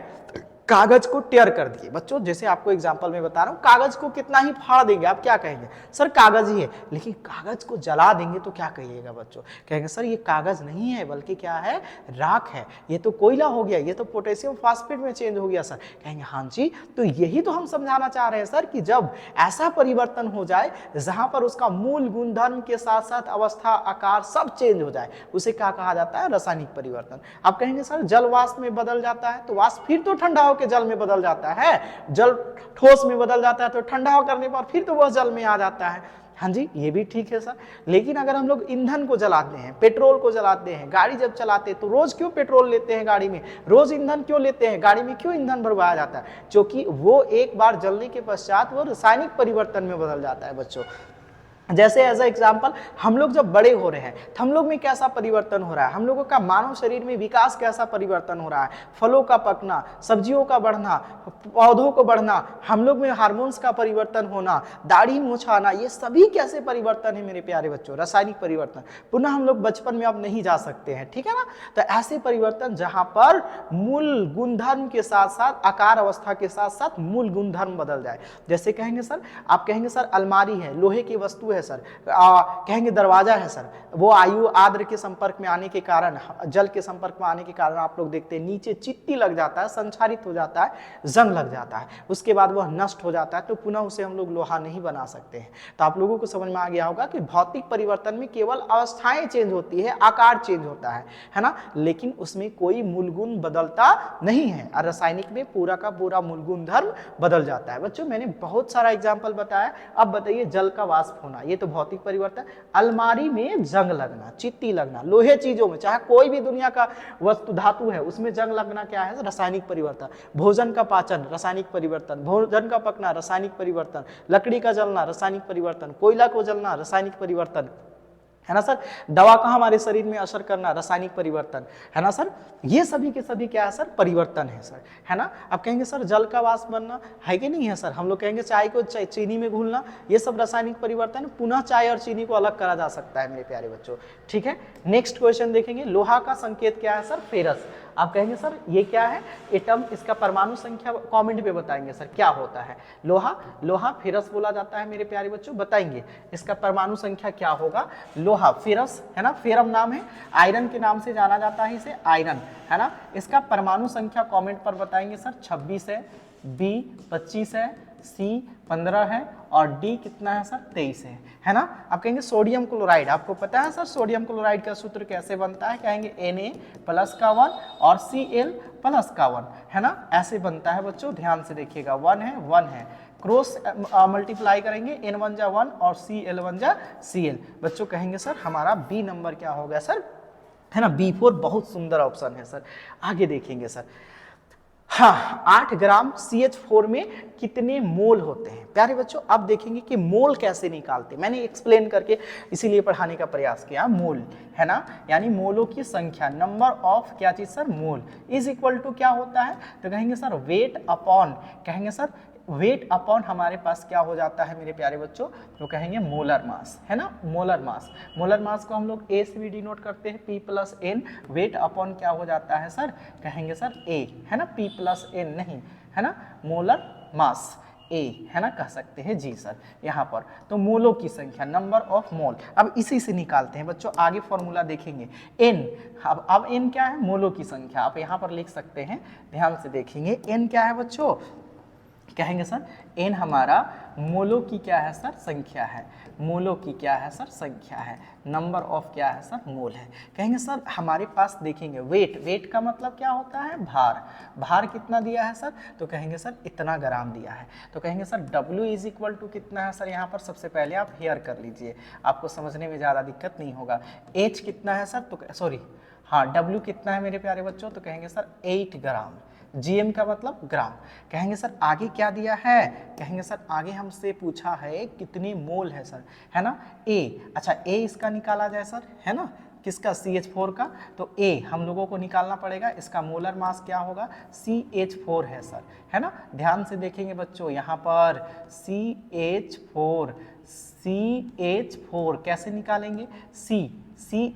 Speaker 1: कागज को टेयर कर दिए बच्चों, जैसे आपको एग्जांपल में बता रहा हूं, कागज को कितना ही फाड़ देंगे, आप क्या कहेंगे सर, कागज ही है, लेकिन कागज को जला देंगे तो क्या कहिएगा बच्चों, कहेंगे सर ये कागज नहीं है बल्कि क्या है, राख है, ये तो कोयला हो गया, ये तो पोटेशियम फास्फेट में चेंज हो गया सर, कहेंगे हाँ जी, तो यही तो हम समझाना चाह रहे हैं सर, कि जब ऐसा परिवर्तन हो जाए जहां पर उसका मूल गुणधर्म के साथ साथ अवस्था, आकार सब चेंज हो जाए, उसे क्या कहा जाता है, रासायनिक परिवर्तन। आप कहेंगे सर जल वाष्प में बदल जाता है, तो वाष्प फिर तो ठंडा के जल में बदल जाता है, जल ठोस में बदल जाता है, तो ठंडा करने पर फिर तो वह जल में आ जाता है, हाँ जी ये भी ठीक है सर। लेकिन अगर हम लोग ईंधन को जलाते हैं, पेट्रोल को जलाते हैं, गाड़ी जब चलाते हैं, तो रोज क्यों पेट्रोल लेते हैं गाड़ी में, रोज ईंधन क्यों लेते हैं गाड़ी में, क्यों ईंधन भरवाया जाता है, क्योंकि वो एक बार जलने के पश्चात वो रासायनिक परिवर्तन में बदल जाता है बच्चों। जैसे एज एग्जाम्पल हम लोग जब बड़े हो रहे हैं तो हम लोग में कैसा परिवर्तन हो रहा है, हम लोगों का मानव शरीर में विकास कैसा परिवर्तन हो रहा है, फलों का पकना, सब्जियों का बढ़ना, पौधों को बढ़ना, हम लोग में हार्मोन्स का परिवर्तन होना, दाढ़ी मूंछ आना, ये सभी कैसे परिवर्तन है मेरे प्यारे बच्चों, रासायनिक परिवर्तन। पुनः हम लोग बचपन में अब नहीं जा सकते हैं, ठीक है ना। तो ऐसे परिवर्तन जहां पर मूल गुणधर्म के साथ साथ आकार अवस्था के साथ साथ मूल गुणधर्म बदल जाए। जैसे कहेंगे सर, आप कहेंगे सर अलमारी है, लोहे की वस्तु है सर, कहेंगे दरवाजा है सर, वो आयु आद्र के संपर्क में आने के कारण, जल के संपर्क में आने के कारण आप लोग देखते हैं नीचे चित्ती लग जाता है, संक्षारित हो जाता है, जंग लग जाता है, उसके बाद वह नष्ट हो जाता है, तो पुनः उसे हम लोग लोहा नहीं बना सकते हैं। तो आप लोगों को समझ में आ गया होगा कि भौतिक परिवर्तन में केवल अवस्थाएं चेंज होती है, आकार चेंज होता है ना, लेकिन उसमें कोई मूल गुण बदलता नहीं है। और रासायनिक में पूरा का पूरा मूल गुण धर्म बदल जाता है। बच्चों मैंने बहुत सारा एग्जाम्पल बताया, अब बताइए जल का वाष्प होना, ये तो भौतिक परिवर्तन, अलमारी में जंग लगना, चित्ती लगना, लोहे चीजों में चाहे कोई भी दुनिया का वस्तु धातु है उसमें जंग लगना क्या है, रासायनिक परिवर्तन। भोजन का पाचन रासायनिक परिवर्तन, भोजन का पकना रासायनिक परिवर्तन, लकड़ी का जलना रासायनिक परिवर्तन, कोयला को जलना रासायनिक परिवर्तन, है ना सर। दवा का हमारे शरीर में असर करना रासायनिक परिवर्तन, है ना सर। ये सभी के सभी क्या है सर, परिवर्तन है सर, है ना। अब कहेंगे सर जल का वाष्प बनना है कि नहीं है सर, हम लोग कहेंगे चाय को चीनी में घुलना, ये सब रासायनिक परिवर्तन। पुनः चाय और चीनी को अलग करा जा सकता है मेरे प्यारे बच्चों, ठीक है। नेक्स्ट क्वेश्चन देखेंगे, लोहा का संकेत क्या है सर, फेरस। आप कहेंगे सर ये क्या है, एटम, इसका परमाणु संख्या कमेंट पे बताएंगे सर क्या होता है। लोहा फेरस बोला जाता है मेरे प्यारे बच्चों, बताएंगे इसका परमाणु संख्या क्या होगा। लोहा फेरस है ना, फेरम नाम है, आयरन के नाम से जाना जाता है इसे, आयरन, है ना। इसका परमाणु संख्या कमेंट पर बताएंगे सर, 26 है, बी 25 है, सी 15 है, और डी कितना है सर, 23 है ना। आप कहेंगे सोडियम क्लोराइड, आपको पता है सर सोडियम क्लोराइड का सूत्र कैसे बनता है, कहेंगे Na+ का 1 और Cl+ का 1, है ना, ऐसे बनता है बच्चों, ध्यान से देखिएगा, 1 है, क्रॉस मल्टीप्लाई करेंगे, N1 जा 1 और Cl1 जा Cl। बच्चों कहेंगे सर हमारा बी नंबर क्या होगा सर, है ना, B4 बहुत सुंदर ऑप्शन है सर। आगे देखेंगे सर, हाँ, 8 ग्राम CH4 में कितने मोल होते हैं? प्यारे बच्चों, अब देखेंगे कि मोल कैसे निकालते हैं। मैंने एक्सप्लेन करके इसीलिए पढ़ाने का प्रयास किया। मोल है ना, यानी मोलों की संख्या, नंबर ऑफ क्या चीज sir? Mole is equal to क्या होता है? तो कहेंगे सर वेट अपॉन, कहेंगे सर वेट अपॉन हमारे पास क्या हो जाता है मेरे प्यारे बच्चों? तो कहेंगे मोलर मास, है ना, मोलर मास। मोलर मास को हम लोग ए से भी डिनोट करते हैं, P plus N. Weight upon क्या हो जाता है सर? कहेंगे सर ए, है ना, P प्लस एन नहीं, है ना, मोलर मास ए, है ना, कह सकते हैं जी सर यहाँ पर। तो मोलों की संख्या, नंबर ऑफ मोल, अब इसी से निकालते हैं बच्चों। आगे फॉर्मूला देखेंगे एन। अब एन क्या है? मोलों की संख्या। आप यहाँ पर लिख सकते हैं, ध्यान से देखेंगे। एन क्या है बच्चों? कहेंगे सर एन हमारा मोलों की क्या है सर? संख्या है। मोलों की क्या है सर? संख्या है। नंबर ऑफ क्या है सर? मोल है। कहेंगे सर हमारे पास देखेंगे वेट, वेट का मतलब क्या होता है? भार। भार कितना दिया है सर? तो कहेंगे सर इतना ग्राम दिया है। तो कहेंगे sir W is equal to कितना है सर? यहाँ पर सबसे पहले आप हेयर कर लीजिए, आपको समझने में ज़्यादा दिक्कत नहीं होगा। H कितना है सर? तो सॉरी, हाँ, W कितना है मेरे प्यारे बच्चों? तो कहेंगे सर 8 ग्राम। GM का मतलब ग्राम। कहेंगे सर आगे क्या दिया है? कहेंगे सर आगे हमसे पूछा है कितने मोल है सर, है ना, A। अच्छा A इसका निकाला जाए सर, है ना, किसका? CH4 का। तो A हम लोगों को निकालना पड़ेगा, इसका मोलर मास क्या होगा? CH4 है सर, है ना। ध्यान से देखेंगे बच्चों, यहाँ पर CH4, CH4 कैसे निकालेंगे? C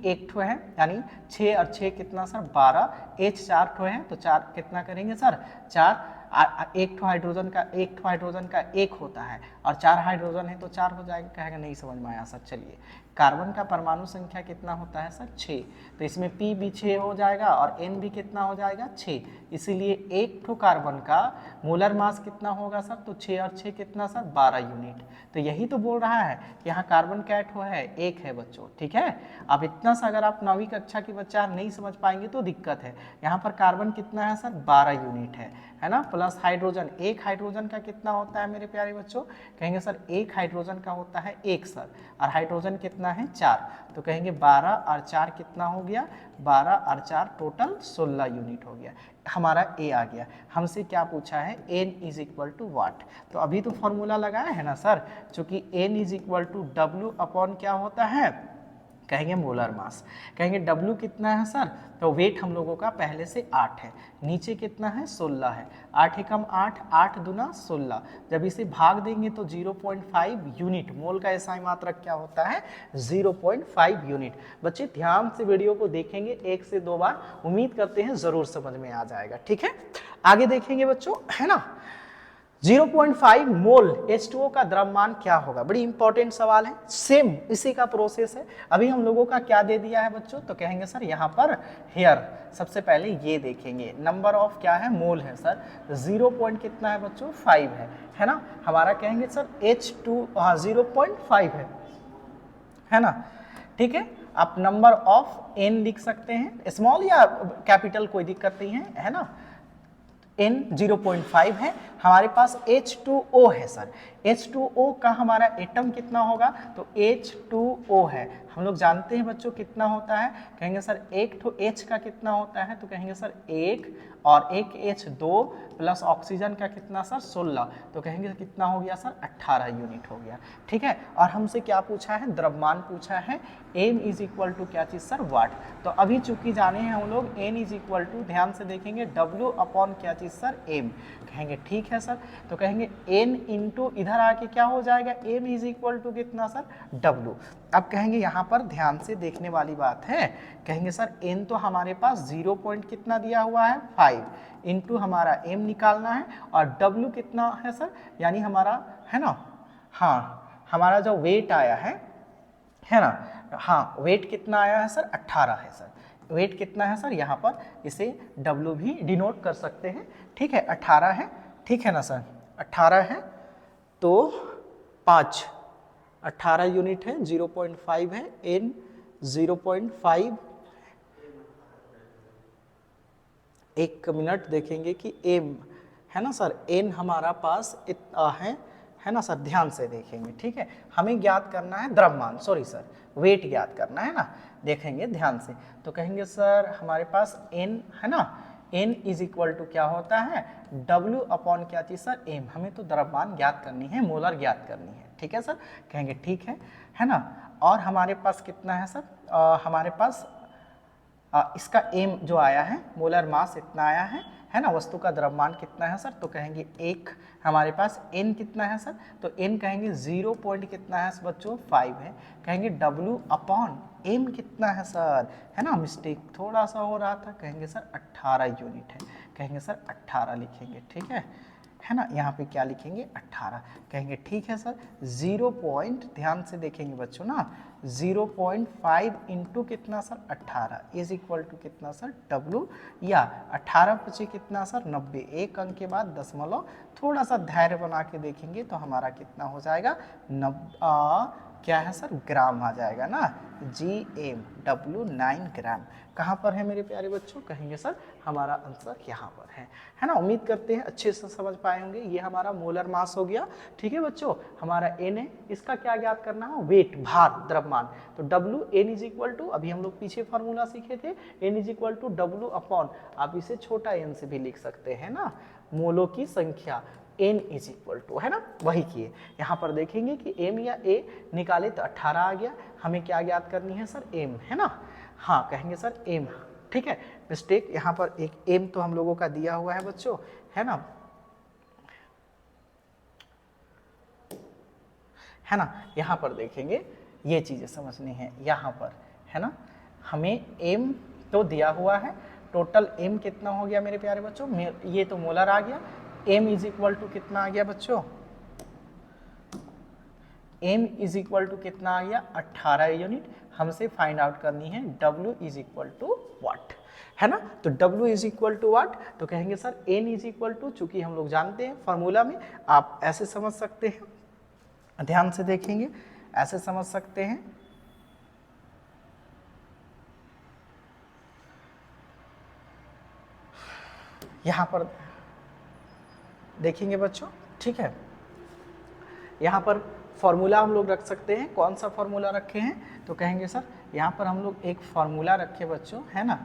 Speaker 1: एक ठो है, यानी 6 और 6 कितना सर? 12। H 4 ठो है, तो 4 कितना करेंगे सर? 4। एक ठो हाइड्रोजन का एक होता है, और 4 हाइड्रोजन है तो 4 हो जाएगा। कहेगा नहीं समझ में आया सर। चलिए, कार्बन का परमाणु संख्या कितना होता है सर? 6। तो इसमें P भी 6 हो जाएगा और N भी कितना हो जाएगा? 6। इसीलिए एक ठो कार्बन का मोलर मास कितना होगा सर? तो 6 और 6 कितना सर? 12 यूनिट। तो यही तो बोल रहा है कि यहाँ कार्बन क्या ठो है? एक है बच्चों, ठीक है। अब इतना सा अगर आप 9वीं कक्षा की बच्चा नहीं समझ पाएंगे तो दिक्कत है। यहाँ पर कार्बन कितना है सर? 12 यूनिट है ना, प्लस हाइड्रोजन। एक हाइड्रोजन का कितना होता है मेरे प्यारे बच्चों? कहेंगे सर एक हाइड्रोजन का होता है 1 सर, और हाइड्रोजन कितना है? 4। तो कहेंगे 12 और 4 कितना हो गया? 12 और 4 टोटल 16 यूनिट हो गया। हमारा A आ गया। हमसे क्या पूछा है? N is equal to what. तो अभी तो फॉर्मूला लगाया है ना सर, चूंकि N is equal to W upon क्या होता है? कहेंगे मोलर मास। कहेंगे W कितना है सर? तो वेट हम लोगों का पहले से 8 है, नीचे कितना है? 16 है। 8 एकम 8, 8 दूना 16। जब इसे भाग देंगे तो 0.5 यूनिट। मोल का एसआई मात्रक क्या होता है? 0.5 यूनिट। बच्चे ध्यान से वीडियो को देखेंगे 1 से 2 बार, उम्मीद करते हैं जरूर समझ में आ जाएगा, ठीक है। आगे देखेंगे बच्चों, है ना। 0.5 मोल H2O का द्रव्यमान क्या होगा? बड़ी इंपॉर्टेंट सवाल है। सेम इसी का प्रोसेस है। अभी हम लोगों का क्या दे दिया है बच्चों? तो कहेंगे सर यहाँ पर हेयर, सबसे पहले ये देखेंगे नंबर ऑफ क्या है? मोल है सर। 0 पॉइंट कितना है बच्चों? 5 है ना। हमारा कहेंगे सर H2, हाँ 0.5 है ना, ठीक है। आप नंबर ऑफ N लिख सकते हैं, स्मॉल या कैपिटल कोई दिक्कत नहीं है ना। N 0.5 है। हमारे पास H2O है सर। H2O का हमारा एटम कितना होगा? तो H2O है। हम लोग जानते हैं बच्चों कितना होता है? कहेंगे सर एक तो H का कितना होता है? तो कहेंगे सर 1 और एक H 2 प्लस ऑक्सीजन का कितना सर? 16। तो कहेंगे कितना हो गया सर? 18 यूनिट हो गया, ठीक है। और हमसे क्या पूछा है? द्रव्यमान पूछा है। M इज इक्वल टू क्या चीज सर? वाट। तो अभी चूंकि जाने हैं हम लोग N इज इक्वल टू, ध्यान से देखेंगे, W अपॉन क्या चीज सर? M। कहेंगे ठीक है सर। तो कहेंगे N इंटू इधर आके क्या हो जाएगा? M इज इक्वल टू कितना सर? W। अब कहेंगे यहाँ पर ध्यान से देखने वाली बात है। कहेंगे सर N तो हमारे पास 0 पॉइंट कितना दिया हुआ है? 5 इंटू हमारा M निकालना है, और W कितना है सर? यानी हमारा, है ना, हाँ हमारा जो वेट आया है ना, हाँ वेट कितना आया है सर? 18 है सर। वेट कितना है सर? यहाँ पर इसे W भी डिनोट कर सकते हैं, ठीक है। 18 है, ठीक है ना सर। 18 है तो 5, 18 यूनिट है। 0.5 है। N 0.5, एक मिनट देखेंगे कि M है ना सर। N हमारा पास इतना है ना सर। ध्यान से देखेंगे, ठीक है। हमें ज्ञात करना है द्रव्यमान, सॉरी सर, वेट ज्ञात करना है ना। देखेंगे ध्यान से, तो कहेंगे सर हमारे पास N है ना, n इज इक्वल टू क्या होता है, W अपॉन क्या चीज सर, m। हमें तो द्रव्यमान ज्ञात करनी है, मोलर ज्ञात करनी है, ठीक है सर। कहेंगे ठीक है ना। और हमारे पास कितना है सर, हमारे पास इसका m जो आया है, मोलर मास इतना आया है ना। वस्तु का द्रव्यमान कितना है सर, तो कहेंगे 1। हमारे पास n कितना है सर, तो n कहेंगे 0 पॉइंट कितना है बच्चों, 5 है। कहेंगे W अपॉन m कितना है सर, है ना, मिस्टेक थोड़ा सा हो रहा था, कहेंगे सर 18 यूनिट है। कहेंगे सर 18 लिखेंगे, ठीक है ना। यहाँ पे क्या लिखेंगे, 18। कहेंगे ठीक है सर। 0 पॉइंट, ध्यान से देखेंगे बच्चों ना, 0.5 इंटू कितना सर, 18 इज इक्वल टू कितना सर, W, या 18 पचे कितना सर, 90। एक अंक के बाद दशमलव, थोड़ा सा धैर्य बना के देखेंगे तो हमारा कितना हो जाएगा, क्या है सर, ग्राम आ जाएगा ना, GMW 9 ग्राम। कहाँ पर है मेरे प्यारे बच्चों, कहेंगे सर हमारा आंसर यहाँ पर है ना। उम्मीद करते हैं अच्छे से समझ पाए होंगे। ये हमारा मोलर मास हो गया, ठीक है बच्चों। हमारा n है, इसका क्या ज्ञात करना है, वेट, भार, द्रव्यमान। तो W n is equal to, अभी हम लोग पीछे फॉर्मूला सीखे थे, n is equal to W upon, आप इसे छोटा n से भी लिख सकते हैं ना, मोलों की संख्या, n इज इक्वल टू, है ना, वही किए। यहाँ पर देखेंगे कि m या a निकाले तो 18 आ गया। हमें क्या ज्ञात करनी है सर, m, है ना। हाँ, कहेंगे सर m, ठीक है। मिस्टेक, यहाँ पर एक m तो हम लोगों का दिया हुआ है बच्चों, है ना, है ना। यहाँ पर देखेंगे, ये चीजें समझनी है यहाँ पर, है ना। हमें m तो दिया हुआ है, टोटल m कितना हो गया मेरे प्यारे बच्चों, ये तो मोलर आ गया। m इज इक्वल टू कितना आ गया बच्चों, m इज इक्वल टू कितना आ गया, 18 यूनिट। हमसे फाइंड आउट करनी है W is equal to what, है ना। तो W is equal to what, तो कहेंगे sir n is equal to, चूंकि हम लोग जानते हैं फॉर्मूला में, आप ऐसे समझ सकते हैं, ध्यान से देखेंगे, ऐसे समझ सकते हैं, यहाँ पर देखेंगे बच्चों, ठीक है। यहाँ पर फॉर्मूला हम लोग रख सकते हैं, कौन सा फॉर्मूला रखे हैं, तो कहेंगे सर यहाँ पर हम लोग एक फॉर्मूला रखे बच्चों, है ना।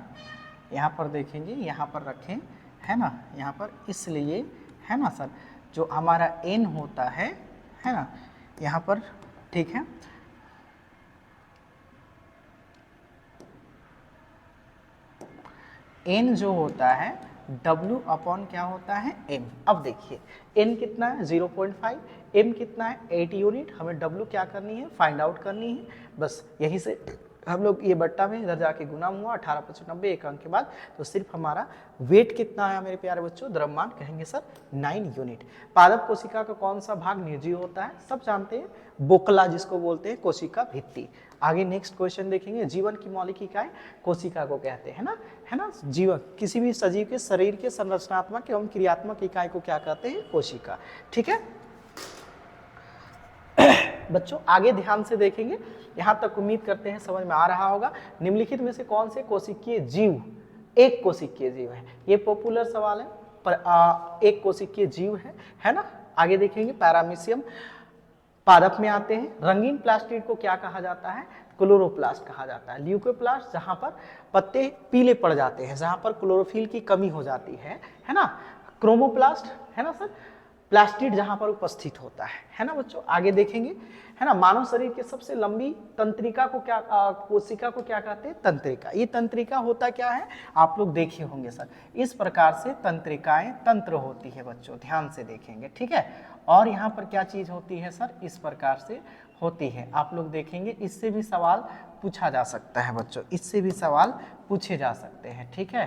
Speaker 1: यहाँ पर देखेंगे, यहाँ पर रखें, है ना, यहाँ पर इसलिए, है ना सर, जो हमारा n होता है ना, यहाँ पर, ठीक है। n जो होता है, W अपॉन क्या होता है, m। अब देखिए n कितना है, 0.5, m कितना है, 8 यूनिट। हमें W क्या करनी है, फाइंड आउट करनी है। बस यही से हम लोग, ये बट्टा में इधर जाके गुना हुआ, 18 × 90 एक अंक के बाद, तो सिर्फ हमारा वेट कितना है मेरे प्यारे बच्चों, द्रव्यमान, कहेंगे सर 9 यूनिट। पादप कोशिका का कौन सा भाग निर्जीव होता है, सब जानते हैं, बोकला जिसको बोलते हैं, कोशिका भित्ति। आगे नेक्स्ट क्वेश्चन देखेंगे, जीवन की मौलिक इकाई कोशिका को कहते हैं ना, है ना। जीवन, किसी भी सजीव के शरीर के संरचनात्मक एवं क्रियात्मक इकाई को क्या कहते हैं, कोशिका, ठीक है बच्चों। आगे ध्यान से देखेंगे, यहाँ तक उम्मीद करते हैं समझ में आ रहा होगा। निम्नलिखित में से कौन से कोशिकीय जीव एक कोशिकीय जीव है, ये पॉपुलर सवाल है, पर एक कोशिकीय जीव है ना। आगे देखेंगे, पैरामीशियम पादप में आते हैं। रंगीन प्लास्टिड को क्या कहा जाता है, क्लोरोप्लास्ट कहा जाता है। ल्यूकोप्लास्ट, जहां पर पत्ते पीले पड़ जाते हैं, जहां पर क्लोरोफिल की कमी हो जाती है ना। क्रोमोप्लास्ट, है ना सर, प्लास्टिड जहां पर उपस्थित होता है ना बच्चों। आगे देखेंगे, है ना, मानव शरीर के सबसे लंबी तंत्रिका को क्या, कोशिका को क्या कहते हैं, तंत्रिका। ये तंत्रिका होता क्या है, आप लोग देखे होंगे सर, इस प्रकार से तंत्रिकाएं तंत्र होती है बच्चों, ध्यान से देखेंगे, ठीक है। और यहाँ पर क्या चीज होती है सर, इस प्रकार से होती है, आप लोग देखेंगे। इससे भी सवाल पूछा जा सकता है बच्चों, इससे भी सवाल पूछे जा सकते हैं, ठीक है,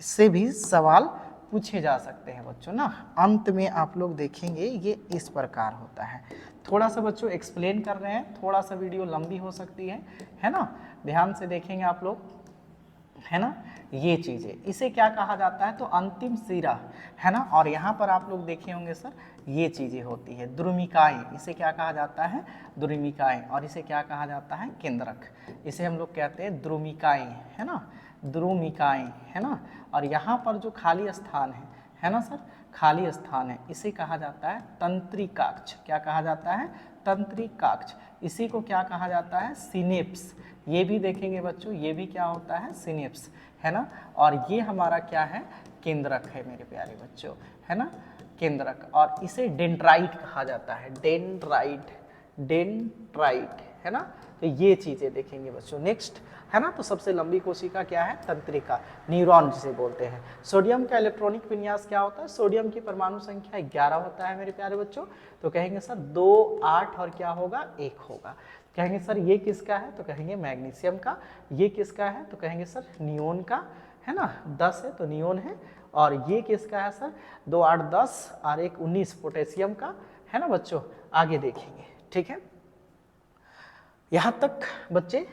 Speaker 1: इससे भी सवाल पूछे जा सकते हैं बच्चों ना। अंत में आप लोग देखेंगे ये इस प्रकार होता है। थोड़ा सा बच्चों एक्सप्लेन कर रहे हैं, थोड़ा सा वीडियो लंबी हो सकती है ना, ध्यान से देखेंगे आप लोग, है ना। ये चीजें, इसे क्या कहा जाता है, तो अंतिम सिरा, है ना। और यहाँ पर आप लोग देखे होंगे सर, ये चीजें होती है द्रुमिकाएं, इसे क्या कहा जाता है, द्रुमिकाएं। और इसे क्या कहा जाता है, केंद्रक, इसे हम लोग कहते हैं द्रुमिकाएं, है ना, द्रुमिकाएं, है ना। और यहाँ पर जो खाली स्थान है ना सर, खाली स्थान है, इसे कहा जाता है तंत्रिकाक्ष। क्या कहा जाता है, तंत्रिकाक्ष, इसी को क्या कहा जाता है, सिनेप्स। ये भी देखेंगे बच्चों, ये भी क्या होता है, सिनेप्स, है ना। और ये हमारा क्या है, केंद्रक है मेरे प्यारे बच्चों, है ना, केंद्रक। और इसे डेंड्राइट कहा जाता है, डेंड्राइट, डेंड्राइट, है ना। तो ये चीजें देखेंगे बच्चों। नेक्स्ट, है ना, तो सबसे लंबी कोशिका क्या है, तंत्रिका, न्यूरॉन जिसे बोलते हैं। सोडियम का इलेक्ट्रॉनिक विन्यास क्या होता है, सोडियम की परमाणु संख्या 11 होता है मेरे प्यारे बच्चों। तो कहेंगे सर 2, 8 और क्या होगा, 1 होगा। कहेंगे सर ये किसका है, तो कहेंगे मैग्नीशियम का। ये किसका है, तो कहेंगे सर नियोन का, है ना, 10 है तो नियोन है। और ये किसका है सर, 2, 8, 10 और 1, 19 पोटेशियम का, है ना बच्चों। आगे देखेंगे, ठीक है। यहाँ तक बच्चे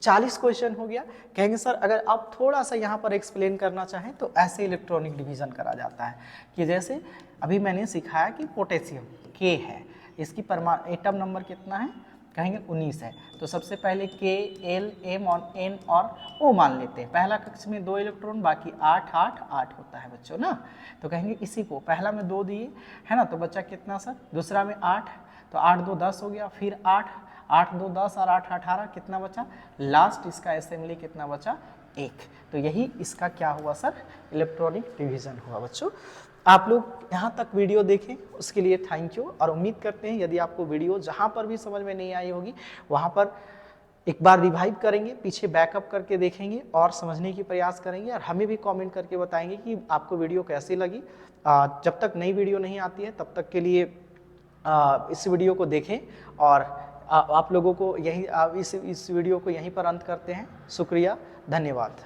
Speaker 1: 40 क्वेश्चन हो गया। कहेंगे सर अगर आप थोड़ा सा यहाँ पर एक्सप्लेन करना चाहें तो ऐसे इलेक्ट्रॉनिक डिवीजन करा जाता है कि जैसे अभी मैंने सिखाया कि पोटेशियम के है, इसकी एटम नंबर कितना है, कहेंगे 19 है। तो सबसे पहले के, एल, एम और एन और ओ मान लेते हैं। पहला कक्ष में 2 इलेक्ट्रॉन, बाकी 8, 8, 8 होता है बच्चों ना। तो कहेंगे इसी को पहला में 2 दिए, है ना, तो बच्चा कितना सर, दूसरा में 8, तो 8, 2, 10 हो गया, फिर 8, 8, 2, 10 और 8, 18, कितना बचा, लास्ट इसका असेंबली कितना बचा, 1। तो यही इसका क्या हुआ सर, इलेक्ट्रॉनिक डिवीजन हुआ बच्चों। आप लोग यहाँ तक वीडियो देखें उसके लिए थैंक यू। और उम्मीद करते हैं यदि आपको वीडियो जहाँ पर भी समझ में नहीं आई होगी वहाँ पर एक बार रिवाइव करेंगे, पीछे बैकअप करके देखेंगे और समझने की प्रयास करेंगे। और हमें भी कमेंट करके बताएंगे कि आपको वीडियो कैसी लगी। जब तक नई वीडियो नहीं आती है तब तक के लिए इस वीडियो को देखें। और आप लोगों को यही इस वीडियो को यहीं पर अंत करते हैं। शुक्रिया, धन्यवाद।